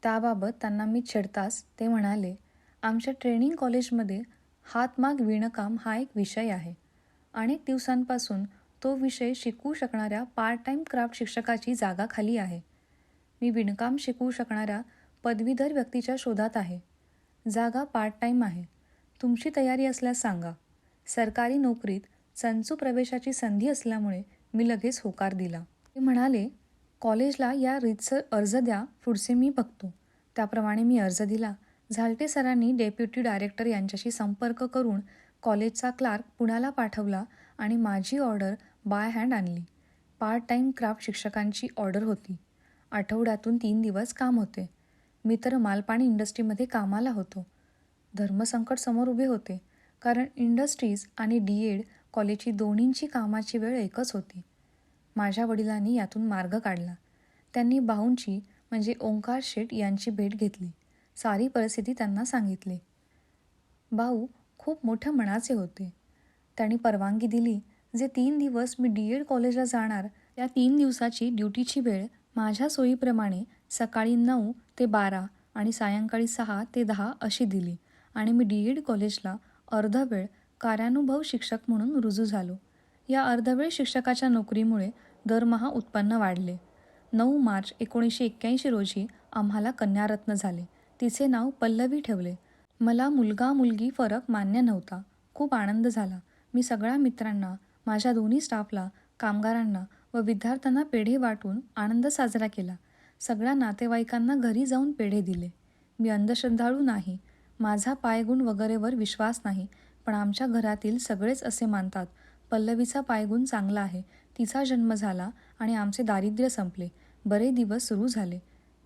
[SPEAKER 1] त्याबाबत त्यांना मी छेडताच ते म्हणाले, आमच्या ट्रेनिंग कॉलेजमध्ये हातमाग विणकाम हा एक विषय आहे. अनेक दिवसांपासून तो विषय शिकवू शकणाऱ्या पार्ट टाईम क्राफ्ट शिक्षकाची जागा खाली आहे. मी विणकाम शिकवू शकणाऱ्या पदवीधर व्यक्तीच्या शोधात आहे. जागा पार्ट टाईम आहे. तुमची तयारी असल्यास सांगा. सरकारी नोकरीत संचू प्रवेशाची संधी असल्यामुळे मी लगेच होकार दिला. ते म्हणाले, कॉलेजला या रीतसर अर्ज द्या, पुढचे मी बघतो. त्याप्रमाणे मी अर्ज दिला. झाल्टे सरांनी डेप्युटी डायरेक्टर यांच्याशी संपर्क करून कॉलेजचा क्लार्क पुण्याला पाठवला आणि माझी ऑर्डर बाय हँड आणली. पार्ट टाईम क्राफ्ट शिक्षकांची ऑर्डर होती. आठवड्यातून 3 दिवस काम होते. मी तर मालपाणी इंडस्ट्रीमध्ये कामाला होतो. धर्मसंकट समोर उभे होते, कारण इंडस्ट्रीज आणि डी.एड. कॉलेजची दोन्हींची कामाची वेळ एकच होती. माझ्या वडिलांनी यातून मार्ग काढला. त्यांनी भाऊंची म्हणजे ओंकार शेठ यांची भेट घेतली. सारी परिस्थिती त्यांना सांगितली. भाऊ खूप मोठ्या मनाचे होते. त्यांनी परवानगी दिली. जे 3 दिवस मी डी.एड. कॉलेजला जाणार, त्या 3 दिवसाची ड्युटीची वेळ माझ्या सोयीप्रमाणे सकाळी 9 ते 12 आणि सायंकाळी 6 ते 10 अशी दिली आणि मी डी.एड. कॉलेजला अर्धवेळ कार्यानुभव शिक्षक म्हणून रुजू झालो. या अर्धवेळ शिक्षकाच्या नोकरीमुळे दरमहा उत्पन्न वाढले. 9 मार्च 1981 रोजी आम्हाला कन्यारत्न झाले. तिचे नाव पल्लवी ठेवले. मला मुलगा मुलगी फरक मान्य नव्हता. खूप आनंद झाला. मी सगळ्या मित्रांना, माझ्या दोन्ही स्टाफला, कामगारांना व विद्यार्थ्यांना पेढे वाटून आनंद साजरा केला. सगळ्या नातेवाईकांना घरी जाऊन पेढे दिले. मी अंधश्रद्धाळू नाही. माझा पायगुण वगैरेवर विश्वास नाही, पण आमच्या घरातील सगळेच असे मानतात. पल्लवीचा पायगुण चांगला आहे. तिचा जन्म झाला आणि आमचे दारिद्र्य संपले. बरे दिवस सुरू झाले.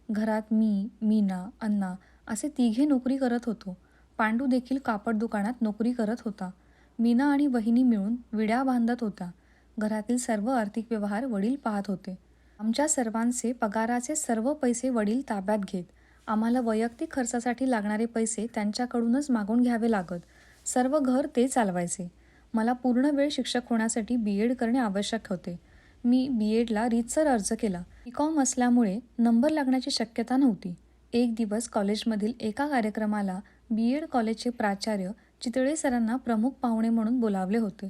[SPEAKER 1] घरात मी, मीना, अण्णा असे तिघे नोकरी करत होतो. पांडू देखील कापड दुकानात नोकरी करत होता. मीना आणि वहिनी मिळून विड्या बांधत होत्या. घरातील सर्व आर्थिक व्यवहार वडील पाहत होते. आमच्या सर्वांचे पगाराचे सर्व पैसे वडील ताब्यात घेत. आम्हाला वैयक्तिक खर्चासाठी लागणारे पैसे त्यांच्याकडूनच मागून घ्यावे लागत. सर्व घर ते चालवायचे. मला पूर्ण वेळ शिक्षक होण्यासाठी बी.एड. करणे आवश्यक होते. मी बी.एड.ला रीतसर अर्ज केला. बी.कॉम असल्यामुळे नंबर लागण्याची शक्यता नव्हती. एक दिवस कॉलेजमधील एका कार्यक्रमाला बी.एड. कॉलेजचे प्राचार्य चितळे सरांना प्रमुख पाहुणे म्हणून बोलावले होते.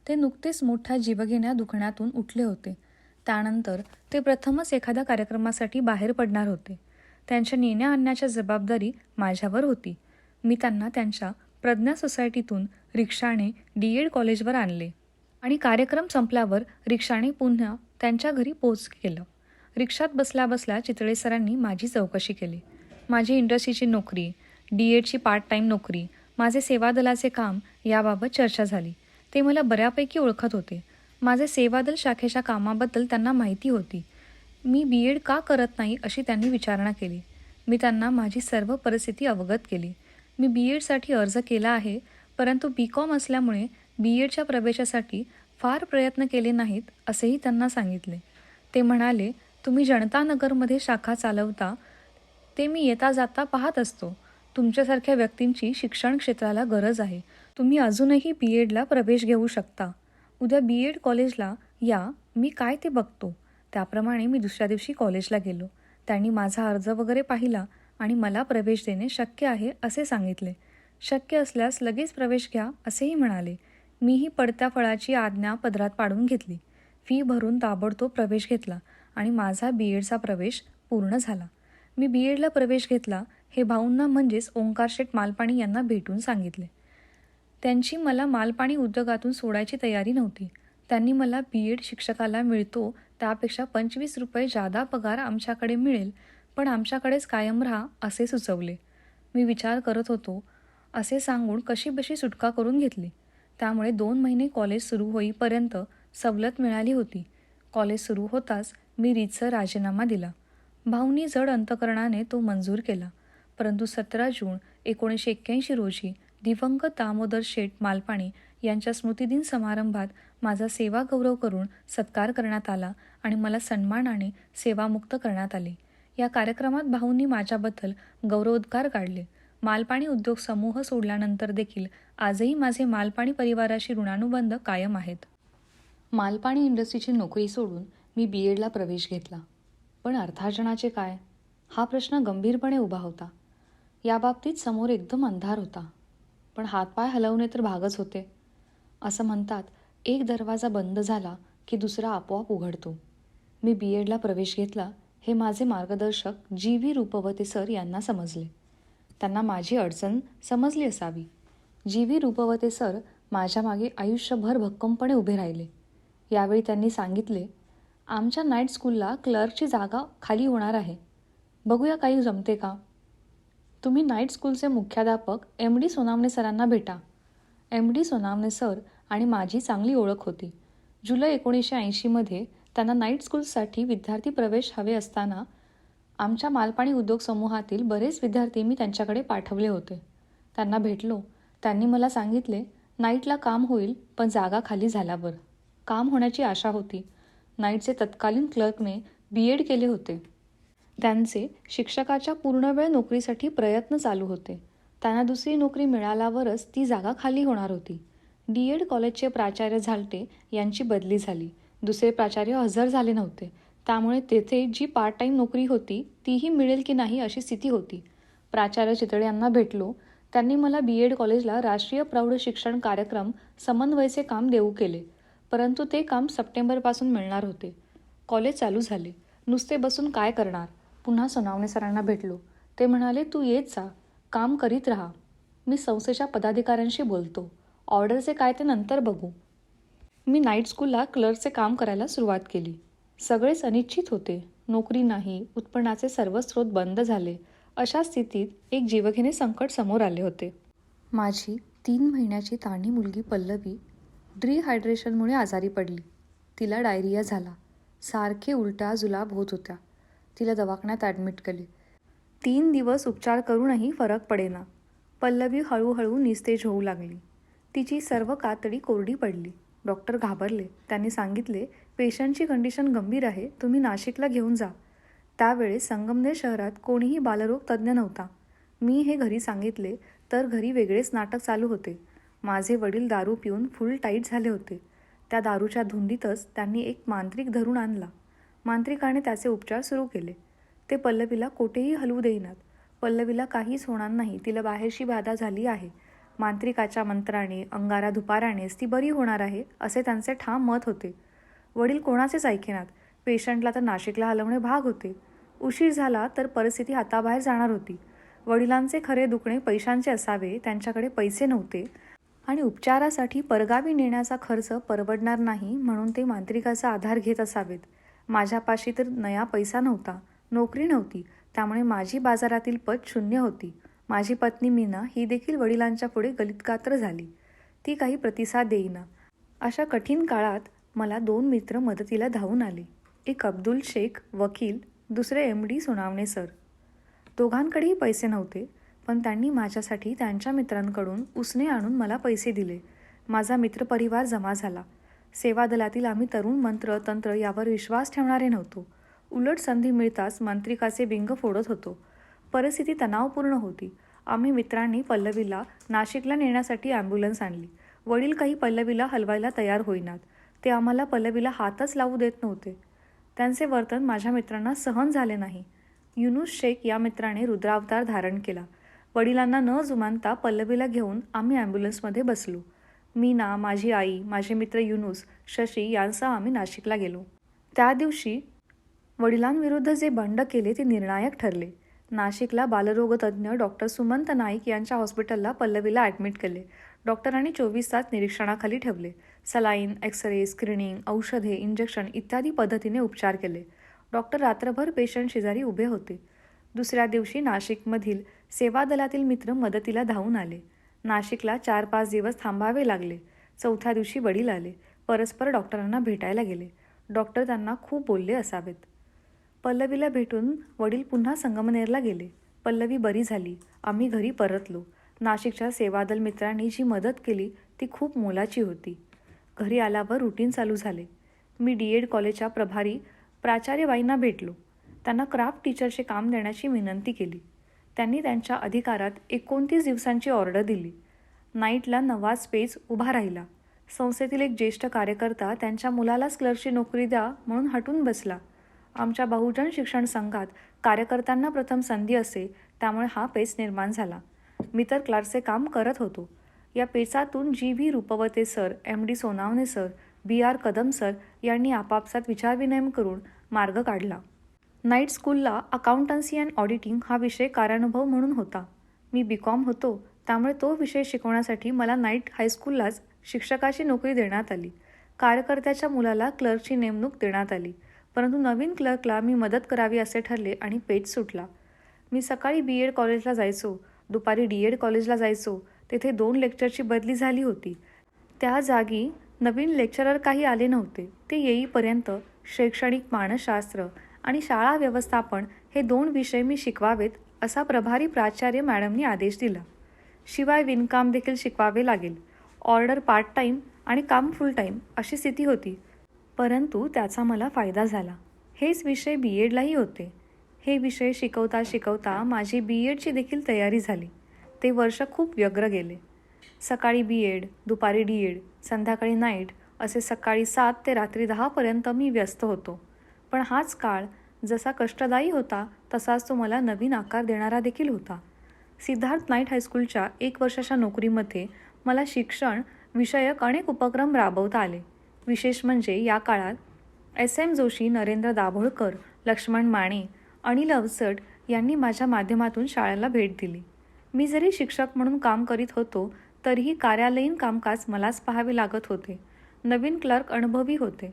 [SPEAKER 1] ते नुकतेच मोठ्या जीवघेण्या दुखण्यातून उठले होते. त्यानंतर ते प्रथमच एखाद्या कार्यक्रमासाठी बाहेर पडणार होते. त्यांच्या नेण्या आणण्याची जबाबदारी माझ्यावर होती. मी त्यांना त्यांच्या प्रज्ञा सोसायटीतून रिक्षाने डी.एड. कॉलेजवर आणले आणि कार्यक्रम संपल्यावर रिक्षाने पुन्हा त्यांच्या घरी पोच केलं. रिक्षात बसल्या बसल्या चितळे सरांनी माझी चौकशी केली. माझी इंडस्ट्रीची नोकरी, डी.एड.ची पार्ट टाईम नोकरी, माझे सेवादलाचे काम याबाबत चर्चा झाली. ते मला बऱ्यापैकी ओळखत होते. माझे सेवादल शाखेच्या कामाबद्दल त्यांना माहिती होती. मी बी.एड. का करत नाही अशी त्यांनी विचारणा केली. मी त्यांना माझी सर्व परिस्थिती अवगत केली. मी बी.एड.साठी अर्ज केला आहे, परंतु बी.कॉम असल्यामुळे बी.एड.च्या प्रवेशासाठी फार प्रयत्न केले नाहीत असेही त्यांना सांगितले. ते म्हणाले, तुम्ही जनतानगरमध्ये शाखा चालवता ते मी येता जाता पाहत असतो. तुमच्यासारख्या व्यक्तींची शिक्षण क्षेत्राला गरज आहे. तुम्ही अजूनही बी.एड.ला प्रवेश घेऊ शकता. उद्या बी.एड. कॉलेजला या, मी काय ते बघतो. त्याप्रमाणे मी दुसऱ्या दिवशी कॉलेजला गेलो. त्यांनी माझा अर्ज वगैरे पाहिला आणि मला प्रवेश देणे शक्य आहे असे सांगितले. शक्य असल्यास लगेच प्रवेश घ्या असेही म्हणाले. मीही पडत्या फळाची आज्ञा पदरात पाडून घेतली. फी भरून ताबडतोब प्रवेश घेतला आणि माझा बी.एड.चा प्रवेश पूर्ण झाला. मी बी.एड.ला प्रवेश घेतला हे भाऊंना म्हणजेच ओंकार शेठ मालपाणी यांना भेटून सांगितले. त्यांची मला मालपाणी उद्योगातून सोडायची तयारी नव्हती. त्यांनी मला बी.एड. शिक्षकाला मिळतो त्यापेक्षा 25 रुपये जादा पगार आमच्याकडे मिळेल, पण आमच्याकडेच कायम राहा असे सुचवले. मी विचार करत होतो असे सांगून कशीबशी सुटका करून घेतली. त्यामुळे 2 महिने कॉलेज सुरू होईपर्यंत सवलत मिळाली होती. कॉलेज सुरू होताच मी रीतसर राजीनामा दिला. भाऊंनी जड अंतकरणाने तो मंजूर केला. परंतु 17 जून 1981 रोजी दिवंगत दामोदर शेठ मालपाणी यांच्या स्मृतिदिन समारंभात माझा सेवा गौरव करून सत्कार करण्यात आला आणि मला सन्मानाने सेवामुक्त करण्यात आले. या कार्यक्रमात भाऊंनी माझ्याबद्दल गौरवोद्गार काढले. मालपाणी उद्योग समूह सोडल्यानंतर देखील आजही माझे मालपाणी परिवाराशी ऋणानुबंध कायम आहेत. मालपाणी इंडस्ट्रीची नोकरी सोडून मी बी.एड.ला प्रवेश घेतला. पण अर्थार्जनाचे काय? हा प्रश्न गंभीरपणे उभा होता. याबाबतीत समोर एकदम अंधार होता. पण हातपाय हलवणे तर भागच होते. असं म्हणतात, एक दरवाजा बंद झाला की दुसरा आपोआप उघडतो. मी बी.एड.ला प्रवेश घेतला हे माझे मार्गदर्शक जी.व्ही. रूपवते सर यांना समजले. त्यांना माझी अडचण समजली असावी. जी.व्ही. रूपवते सर माझ्या मागे आयुष्यभर भक्कमपणे उभे राहिले. यावेळी त्यांनी सांगितले, आमच्या नाईट स्कूलला क्लर्कची जागा खाली होणार आहे. बघूया काही जमते का? तुम्ही नाईट स्कूलचे मुख्याध्यापक एम.डी. सोनावणे सरांना भेटा. एम.डी. सोनावणे सर आणि माझी चांगली ओळख होती. जुलै 1980 मध्ये त्यांना नाईट स्कूलसाठी विद्यार्थी प्रवेश हवे असताना आमच्या मालपाणी उद्योग समूहातील बरेच विद्यार्थी मी त्यांच्याकडे पाठवले होते. त्यांना भेटलो. त्यांनी मला सांगितले, नाईटला काम होईल पण जागा खाली झाल्यावर. काम होण्याची आशा होती. नाईटचे तत्कालीन क्लर्कने BEd केले होते. त्यांचे शिक्षकाच्या पूर्णवेळ नोकरीसाठी प्रयत्न चालू होते. त्यांना दुसरी नोकरी मिळाल्यावरच ती जागा खाली होणार होती. DEd कॉलेजचे प्राचार्य झालटे यांची बदली झाली. दुसरे प्राचार्य हजर झाले नव्हते. त्यामुळे तेथे जी पार्ट टाईम नोकरी होती तीही मिळेल की नाही अशी स्थिती होती. प्राचार्य चितळे यांना भेटलो. त्यांनी मला BEd कॉलेजला राष्ट्रीय प्रौढ शिक्षण कार्यक्रम समन्वयचे काम देऊ केले. परंतु ते काम सप्टेंबरपासून मिळणार होते. कॉलेज चालू झाले. नुसते बसून काय करणार? पुन्हा सोनावणे सरांना भेटलो. ते म्हणाले, तू येत जा, काम करीत राहा. मी संस्थेच्या पदाधिकाऱ्यांशी बोलतो. ऑर्डरचे काय ते नंतर बघू. मी नाईट स्कूलला क्लर्कचे काम करायला सुरुवात केली. सगळेच अनिश्चित होते. नोकरी नाही, उत्पन्नाचे सर्व स्रोत बंद झाले. अशा स्थितीत एक जीवघेणे संकट समोर आले होते. माझी 3 महिन्याची ताणी मुलगी पल्लवी डिहायड्रेशनमुळे आजारी पडली. तिला डायरिया झाला. सारखे उलट्या जुलाब होत होत्या. तिला दवाखान्यात ॲडमिट केले. 3 दिवस उपचार करूनही फरक पडेना. पल्लवी हळूहळू निस्तेज होऊ लागली. तिची सर्व कातडी कोरडी पडली. डॉक्टर घाबरले. त्यांनी सांगितले, पेशंटची कंडिशन गंभीर आहे, तुम्ही नाशिकला घेऊन जा. त्यावेळेस संगमनेर शहरात कोणीही बालरोग तज्ज्ञ नव्हता. मी हे घरी सांगितले तर घरी वेगळेच नाटक चालू होते. माझे वडील दारू पिऊन फुल टाईट झाले होते. त्या दारूच्या धुंदीतच त्यांनी एक मांत्रिक धरून आणला. मांत्रिकाने त्याचे उपचार सुरू केले. ते पल्लवीला कोठेही हलवू देईनात. पल्लवीला काहीच होणार नाही, तिला बाहेरची बाधा झाली आहे. मांत्रिकाच्या मंत्राने, अंगारा धुपारानेच ती बरी होणार आहे असे त्यांचे ठाम मत होते. वडील कोणाचेच ऐकेनात. पेशंटला तर नाशिकला हलवणे भाग होते. उशीर झाला तर परिस्थिती हाताबाहेर जाणार होती. वडिलांचे खरे दुखणे पैशांचे असावे, त्यांच्याकडे पैसे नव्हते आणि उपचारासाठी परगावी नेण्याचा खर्च परवडणार नाही म्हणून ते मांत्रिकाचा आधार घेत असावेत. माझ्यापाशी तर नया पैसा नव्हता, नोकरी नव्हती, त्यामुळे माझी बाजारातील पत शून्य होती. माझी पत्नी मीना ही देखील वडिलांच्या पुढे गलितगात्र झाली. ती काही प्रतिसाद देईना. अशा कठीण काळात मला 2 मित्र मदतीला धावून आले. एक अब्दुल शेख वकील, दुसरे MD सोनावणे सर. दोघांकडेही पैसे नव्हते, पण त्यांनी माझ्यासाठी त्यांच्या मित्रांकडून उसने आणून मला पैसे दिले. माझा मित्रपरिवार जमा झाला. सेवा दलातील आम्ही तरुण मंत्र तंत्र यावर विश्वास ठेवणारे नव्हतो. उलट संधी मिळताच मांत्रिकाचे बिंग फोडत होतो. परिस्थिती तणावपूर्ण होती. आम्ही मित्रांनी पल्लवीला नाशिकला नेण्यासाठी ॲम्ब्युलन्स आणली. वडील काही पल्लवीला हलवायला तयार होईनात. ते आम्हाला पल्लवीला हातच लावू देत नव्हते. त्यांचे वर्तन माझ्या मित्रांना सहन झाले नाही. युनुस शेख या मित्राने रुद्रावतार धारण केला. वडिलांना न जुमानता पल्लवीला घेऊन आम्ही ॲम्ब्युलन्समध्ये बसलो. मीना, माझी आई, माझे मित्र युनुस, शशी यांसह आम्ही नाशिकला गेलो. त्या दिवशी वडिलांविरुद्ध जे बंड केले ते निर्णायक ठरले. नाशिकला बालरोगतज्ञ डॉक्टर सुमंत नाईक यांच्या हॉस्पिटलला पल्लवीला ॲडमिट केले. डॉक्टरांनी 24 तास निरीक्षणाखाली ठेवले. सलाईन, एक्सरे, स्क्रीनिंग, औषधे, इंजेक्शन इत्यादी पद्धतीने उपचार केले. डॉक्टर रात्रभर पेशंट शेजारी उभे होते. दुसऱ्या दिवशी नाशिकमधील सेवा दलातील मित्र मदतीला धावून आले. नाशिकला 4-5 दिवस थांबावे लागले. 4थ्या दिवशी वडील आले. परस्पर डॉक्टरांना भेटायला गेले. डॉक्टर त्यांना खूप बोलले असावेत. पल्लवीला भेटून वडील पुन्हा संगमनेरला गेले. पल्लवी बरी झाली. आम्ही घरी परतलो. नाशिकच्या सेवादल मित्रांनी जी मदत केली ती खूप मोलाची होती. घरी आल्यावर रुटीन चालू झाले. मी DEd कॉलेजच्या प्रभारी प्राचार्यबाईंना भेटलो. त्यांना क्राफ्ट टीचरचे काम देण्याची विनंती केली. त्यांनी त्यांच्या अधिकारात 29 दिवसांची ऑर्डर दिली. नाईटला नवा स्पेस उभा राहिला. संस्थेतील एक ज्येष्ठ कार्यकर्ता त्यांच्या मुलालाच क्लर्कची नोकरी द्या म्हणून हटून बसला. आमच्या बहुजन शिक्षण संघात कार्यकर्त्यांना प्रथम संधी असे, त्यामुळे हा पेच निर्माण झाला. मी तर क्लार्कचे काम करत होतो. या पेचातून GV Rupwate sir, MD Sonawane sir, BR Kadam sir यांनी आपापसात विचारविनिमय करून मार्ग काढला. नाईट स्कूलला अकाउंटन्सी अँड ऑडिटिंग हा विषय कार्यानुभव म्हणून होता. मी BCom होतो, त्यामुळे तो विषय शिकवण्यासाठी मला नाईट हायस्कूललाच शिक्षकाची नोकरी देण्यात आली. कार्यकर्त्याच्या मुलाला क्लर्कची नेमणूक देण्यात आली. परंतु नवीन क्लर्कला मी मदत करावी असे ठरले आणि पेच सुटला. मी सकाळी BEd कॉलेजला जायचो, दुपारी DEd कॉलेजला जायचो. तेथे 2 लेक्चरची बदली झाली होती. त्या जागी नवीन लेक्चरर काही आले नव्हते. ते येईपर्यंत शैक्षणिक मानसशास्त्र आणि शाळा व्यवस्थापन हे 2 विषय मी शिकवावेत असा प्रभारी प्राचार्य मॅडमनी आदेश दिला. शिवाय विणकाम देखील शिकवावे लागेल. ऑर्डर पार्ट टाईम आणि काम फुल टाईम अशी स्थिती होती. परंतु त्याचा मला फायदा झाला. हेच विषय BEdलाही होते. हे विषय शिकवता शिकवता माझी BEdची देखील तयारी झाली. ते वर्ष खूप व्यग्र गेले. सकाळी BEd, दुपारी DEd, संध्याकाळी नाईट असे सकाळी 7 ते रात्री 10 पर्यंत मी व्यस्त होतो. पण हाच काळ जसा कष्टदायी होता तसाच तो मला नवीन आकार देणारा देखील होता. सिद्धार्थ नाईट हायस्कूलच्या 1 वर्षाच्या नोकरीमध्ये मला शिक्षण विषयक अनेक उपक्रम राबवता आले. विशेष म्हणजे या काळात SM जोशी, नरेंद्र दाभोळकर, लक्ष्मण माने, अनिल अवचट यांनी माझ्या माध्यमातून शाळेला भेट दिली. मी जरी शिक्षक म्हणून काम करीत होतो तरीही कार्यालयीन कामकाज मलाच पाहावे लागत होते. नवीन क्लर्क अनुभवी होते.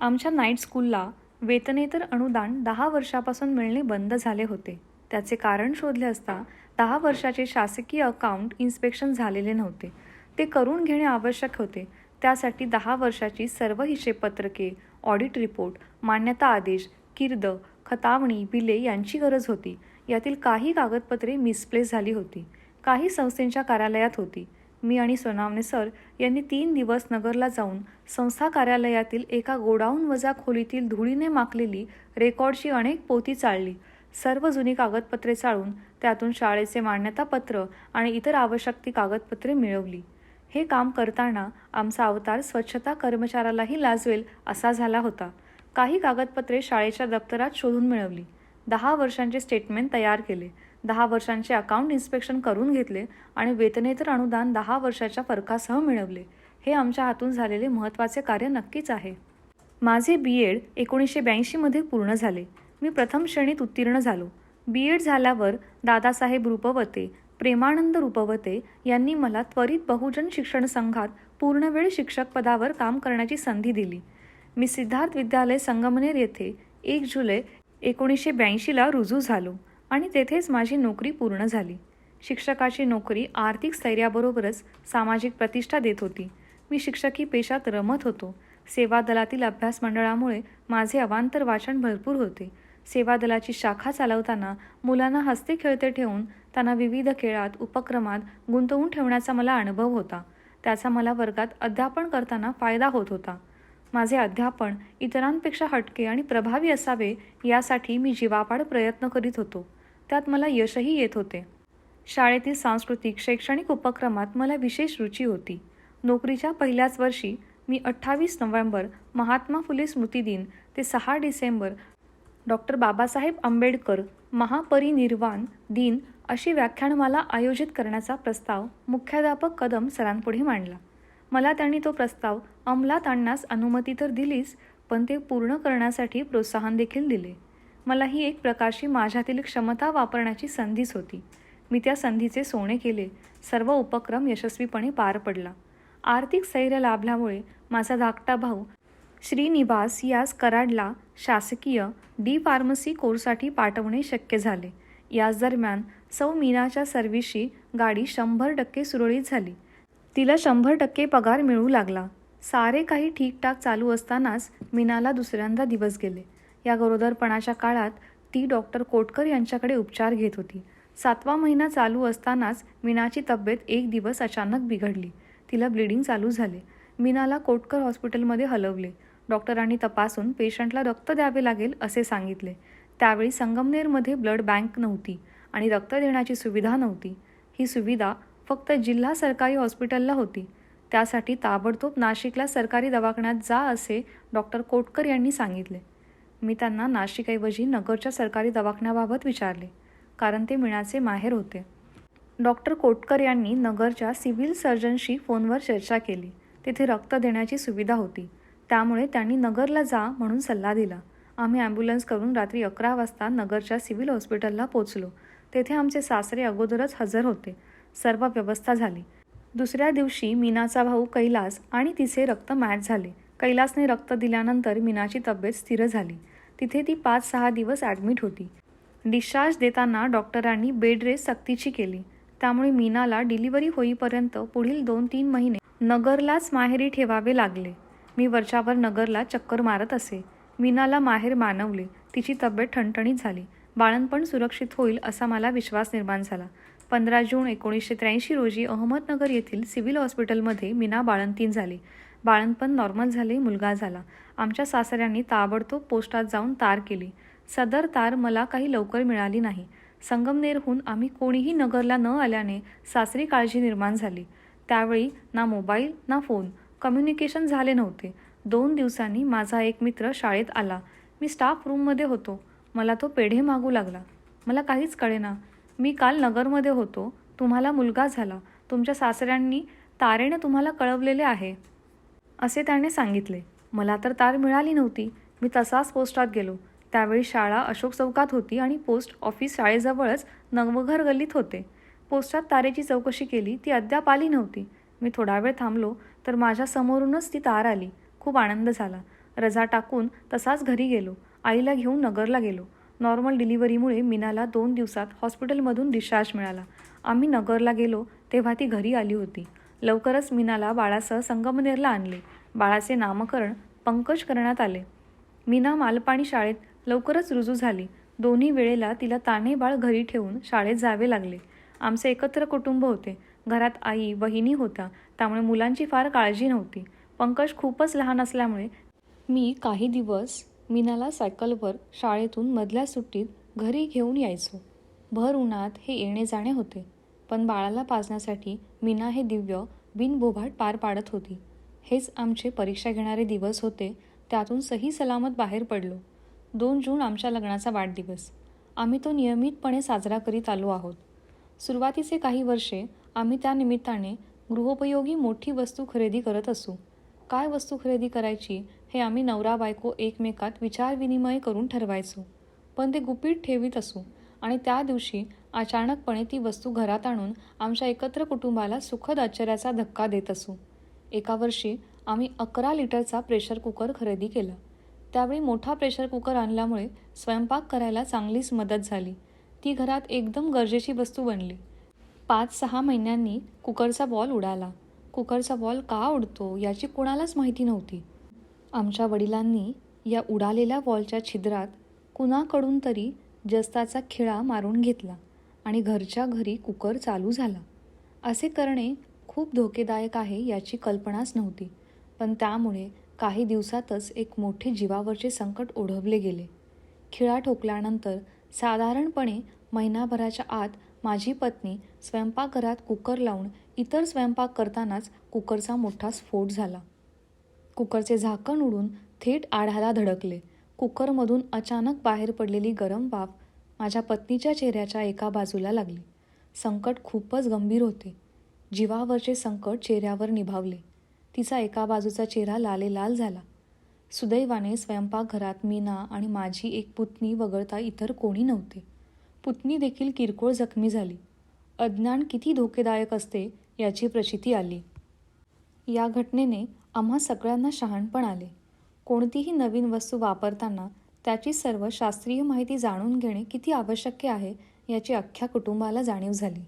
[SPEAKER 1] आमच्या नाईट स्कूलला वेतनेतर अनुदान 10 वर्षापासून मिळणे बंद झाले होते. त्याचे कारण शोधले असता 10 वर्षाचे शासकीय अकाउंट इन्स्पेक्शन झालेले नव्हते. ते करून घेणे आवश्यक होते. त्यासाठी 10 वर्षाची सर्व हिशेबपत्रके, ऑडिट रिपोर्ट, मान्यता आदेश, कीर्द, खतावणी, बिले यांची गरज होती. यातील काही कागदपत्रे मिसप्लेस झाली होती. काही संस्थेच्या कार्यालयात होती. मी आणि सोनावणे सर यांनी 3 दिवस नगरला जाऊन संस्था कार्यालयातील एका गोडाऊन वजा खोलीतील धुळीने माखलेली रेकॉर्डची अनेक पोती चाळली. सर्व जुनी कागदपत्रे चाळून त्यातून शाळेचे मान्यतापत्र आणि इतर आवश्यक ती कागदपत्रे मिळवली. हे काम करताना आमचा अवतार स्वच्छता कर्मचाऱ्यालाही लाजवेल असा झाला होता. काही कागदपत्रे शाळेच्या दप्तरात शोधून मिळवली. 10 वर्षांचे स्टेटमेंट तयार केले. 10 वर्षांचे अकाउंट इन्स्पेक्शन करून घेतले आणि वेतनेतर अनुदान 10 वर्षाच्या फरकासह मिळवले. हे आमच्या हातून झालेले महत्त्वाचे कार्य नक्कीच आहे. माझे BEd 1982 पूर्ण झाले. मी प्रथम श्रेणीत उत्तीर्ण झालो. BEd झाल्यावर दादासाहेब रुपवते, प्रेमानंद रुपवते यांनी मला त्वरित बहुजन शिक्षण संघात पूर्णवेळ शिक्षक पदावर काम करण्याची संधी दिली. मी सिद्धार्थ विद्यालय संगमनेर येथे 1 जुलै 1982ला रुजू झालो आणि तेथेच माझी नोकरी पूर्ण झाली. शिक्षकाची नोकरी आर्थिक स्थैर्याबरोबरच सामाजिक प्रतिष्ठा देत होती. मी शिक्षकी पेशात रमत होतो. सेवा दलातील अभ्यास मंडळामुळे माझे अवांतर वाचन भरपूर होते. सेवा दलाची शाखा चालवताना मुलांना हसते खेळते ठेवून त्यांना विविध खेळात, उपक्रमात गुंतवून ठेवण्याचा मला अनुभव होता. त्याचा मला वर्गात अध्यापन करताना फायदा होत होता. माझे अध्यापन इतरांपेक्षा हटके आणि प्रभावी असावे यासाठी मी जीवापाड प्रयत्न करीत होतो. त्यात मला यशही येत होते. शाळेतील सांस्कृतिक, शैक्षणिक उपक्रमात मला विशेष रुची होती. नोकरीच्या पहिल्याच वर्षी मी 28 नोव्हेंबर महात्मा फुले स्मृतिदिन ते 6 डिसेंबर डॉक्टर बाबासाहेब आंबेडकर महापरिनिर्वाण दिन अशी व्याख्यानमाला आयोजित करण्याचा प्रस्ताव मुख्याध्यापक कदम सरांपुढे मांडला. मला त्यांनी तो प्रस्ताव अंमलात आणण्यास अनुमती तर दिलीच, पण ते पूर्ण करण्यासाठी प्रोत्साहन देखील दिले. मला ही एक प्रकारची माझ्यातील क्षमता वापरण्याची संधीच होती. मी त्या संधीचे सोने केले. सर्व उपक्रम यशस्वीपणे पार पडला. आर्थिक स्थैर्य लाभल्यामुळे माझा धाकटा भाऊ श्रीनिवास यास कराडला शासकीय D-फार्मसी कोर्ससाठी पाठवणे शक्य झाले. याच दरम्यान सौ मीनाच्या सर्व्हिसची गाडी 100% सुरळीत झाली. तिला 100% पगार मिळू लागला. सारे काही ठीकठाक चालू असतानाच मीनाला दुसऱ्यांदा दिवस गेले. या गरोदरपणाच्या काळात ती डॉक्टर कोटकर यांच्याकडे उपचार घेत होती. 7वा महिना चालू असतानाच मीनाची तब्येत एक दिवस अचानक बिघडली. तिला ब्लिडिंग चालू झाले. मीनाला कोटकर हॉस्पिटलमध्ये हलवले. डॉक्टरांनी तपासून पेशंटला रक्त द्यावे लागेल असे सांगितले. त्यावेळी संगमनेरमध्ये ब्लड बँक नव्हती आणि रक्त देण्याची सुविधा नव्हती. ही सुविधा फक्त जिल्हा सरकारी हॉस्पिटलला होती. त्यासाठी ताबडतोब नाशिकला सरकारी दवाखान्यात जा असे डॉक्टर कोटकर यांनी सांगितले. मी त्यांना नाशिकऐवजी नगरच्या सरकारी दवाखान्याबाबत विचारले, कारण ते मीनाचे माहेर होते. डॉक्टर कोटकर यांनी नगरच्या सिव्हिल सर्जनशी फोनवर चर्चा केली. तेथे रक्त देण्याची सुविधा होती. त्यामुळे त्यांनी नगरला जा म्हणून सल्ला दिला. आम्ही ॲम्ब्युलन्स करून रात्री 11 वाजता नगरच्या सिव्हिल हॉस्पिटलला पोचलो. तेथे आमचे सासरे अगोदरच हजर होते. सर्व व्यवस्था झाली. दुसऱ्या दिवशी मीनाचा भाऊ कैलास आणि तिचे रक्त मॅच झाले. कैलासने रक्त दिल्यानंतर मीनाची तब्येत स्थिर झाली. तिथे ती 5-6 दिवस ॲडमिट होती. डिस्चार्ज देताना डॉक्टरांनी बेड रेस्ट सक्तीची केली. त्यामुळे मीनाला डिलिव्हरी होईपर्यंत पुढील 2-3 महिने नगरलाच माहेरी ठेवावे लागले. मी वरच्यावर नगरला चक्कर मारत असे. मीनाला माहेर मानवले. तिची तब्येत ठणठणीत झाली. बाळंतपण सुरक्षित होईल असा मला विश्वास निर्माण झाला. 15 जून 1983 रोजी अहमदनगर येथील सिव्हिल हॉस्पिटलमध्ये मीना बाळंतीण झाली. बाळंतपण नॉर्मल झाले, मुलगा झाला. आमच्या सासऱ्यांनी ताबडतोब पोस्टात जाऊन तार केली. सदर तार मला काही लवकर मिळाली नाही. संगमनेरहून आम्ही कोणीही नगरला न आल्याने सासरी काळजी निर्माण झाली. त्यावेळी ना मोबाईल ना फोन, कम्युनिकेशन झाले नव्हते. 2 दिवसांनी माझा एक मित्र शाळेत आला. मी स्टाफ रूममध्ये होतो. मला तो पेढे मागू लागला. मला काहीच कळेना. मी काल नगरमध्ये होतो. तुम्हाला मुलगा झाला. तुमच्या सासऱ्यांनी तारेने तुम्हाला कळवलेले आहे असे त्याने सांगितले. मला तर तार मिळाली नव्हती. मी तसाच पोस्टात गेलो. त्यावेळी शाळा अशोक चौकात होती आणि पोस्ट ऑफिस शाळेजवळच नवघर गल्लीत होते. पोस्टात तारेची चौकशी केली. ती अद्याप आली नव्हती. मी थोडा वेळ थांबलो तर माझ्या समोरूनच ती तार आली. खूप आनंद झाला. रजा टाकून तसाच घरी गेलो. आईला घेऊन नगरला गेलो. नॉर्मल डिलिव्हरीमुळे मीनाला 2 दिवसात हॉस्पिटलमधून डिस्चार्ज मिळाला. आम्ही नगरला गेलो तेव्हा ती घरी आली होती. लवकरच मीनाला बाळासह संगमनेरला आणले. बाळाचे नामकरण पंकज करण्यात आले. मीना मालपाणी शाळेत लवकरच रुजू झाली. दोन्ही वेळेला तिला तान्हे बाळ घरी ठेवून शाळेत जावे लागले. आमचे एकत्र कुटुंब होते. घरात आई, वहिनी होत्या. त्यामुळे मुलांची फार काळजी नव्हती. पंकज खूपच लहान असल्यामुळे मी काही दिवस मीनाला सायकलवर शाळेतून मधल्या सुट्टीत घरी घेऊन यायचो. भर उन्हात हे येणे जाणे होते. पण बाळाला पाजण्यासाठी मीना हे दिव्य बिनबोभाट पार पाडत होती. हेच आमचे परीक्षा घेणारे दिवस होते. त्यातून सही सलामत बाहेर पडलो. 2 जून आमच्या लग्नाचा वाढदिवस. आम्ही तो नियमितपणे साजरा करीत आलो आहोत. सुरुवातीचे काही वर्षे आम्ही त्या निमित्ताने गृहोपयोगी मोठी वस्तू खरेदी करत असू. काय वस्तू खरेदी करायची हे आम्ही नवरा बायको एकमेकात विचारविनिमय करून ठरवायचो. पण ते गुपित ठेवीत असू आणि त्या दिवशी अचानकपणे ती वस्तू घरात आणून आमच्या एकत्र कुटुंबाला सुखद आश्चर्याचा धक्का देत असू. एका वर्षी आम्ही 11 लिटरचा प्रेशर कुकर खरेदी केला. त्यावेळी मोठा प्रेशर कुकर आणल्यामुळे स्वयंपाक करायला चांगलीच मदत झाली. ती घरात एकदम गरजेची वस्तू बनली. 5-6 महिन्यांनी कुकरचा बॉल उडाला. कुकरचा बॉल का उडतो याची कोणालाच माहिती नव्हती. आमच्या वडिलांनी या उडालेल्या बॉलच्या छिद्रात कुणाकडून तरी जस्ताचा खिळा मारून घेतला आणि घरच्या घरी कुकर चालू झाला. असे करणे खूप धोकेदायक आहे याची कल्पनाच नव्हती. पण त्यामुळे काही दिवसातच एक मोठे जीवावरचे संकट ओढवले गेले. खिळा ठोकल्यानंतर साधारणपणे महिनाभराच्या आत माझी पत्नी स्वयंपाकघरात कुकर लावून इतर स्वयंपाक करतानाच कुकरचा मोठा स्फोट झाला. कुकरचे झाकण उडून थेट आढाला धडकले. कुकरमधून अचानक बाहेर पडलेली गरम वाफ माझ्या पत्नीच्या चेहऱ्याच्या एका बाजूला लागली. संकट खूपच गंभीर होते. जीवावरचे संकट चेहऱ्यावर निभावले. तिचा एका बाजूचा चेहरा लालेलाल झाला. सुदैवाने स्वयंपाकघरात मीना आणि माझी एक पुतणी वगळता इतर कोणी नव्हते. पुतणी देखील किरकोळ जखमी झाली. अज्ञान किती धोकेदायक असते याची प्रचिती आली. या घटनेने आम्हा सगळ्यांना शहाणपण आले. कोणतीही नवीन वस्तू वापरताना त्याची सर्व शास्त्रीय माहिती जाणून घेणे किती आवश्यक आहे याची अख्ख्या कुटुंबाला जाणीव झाली.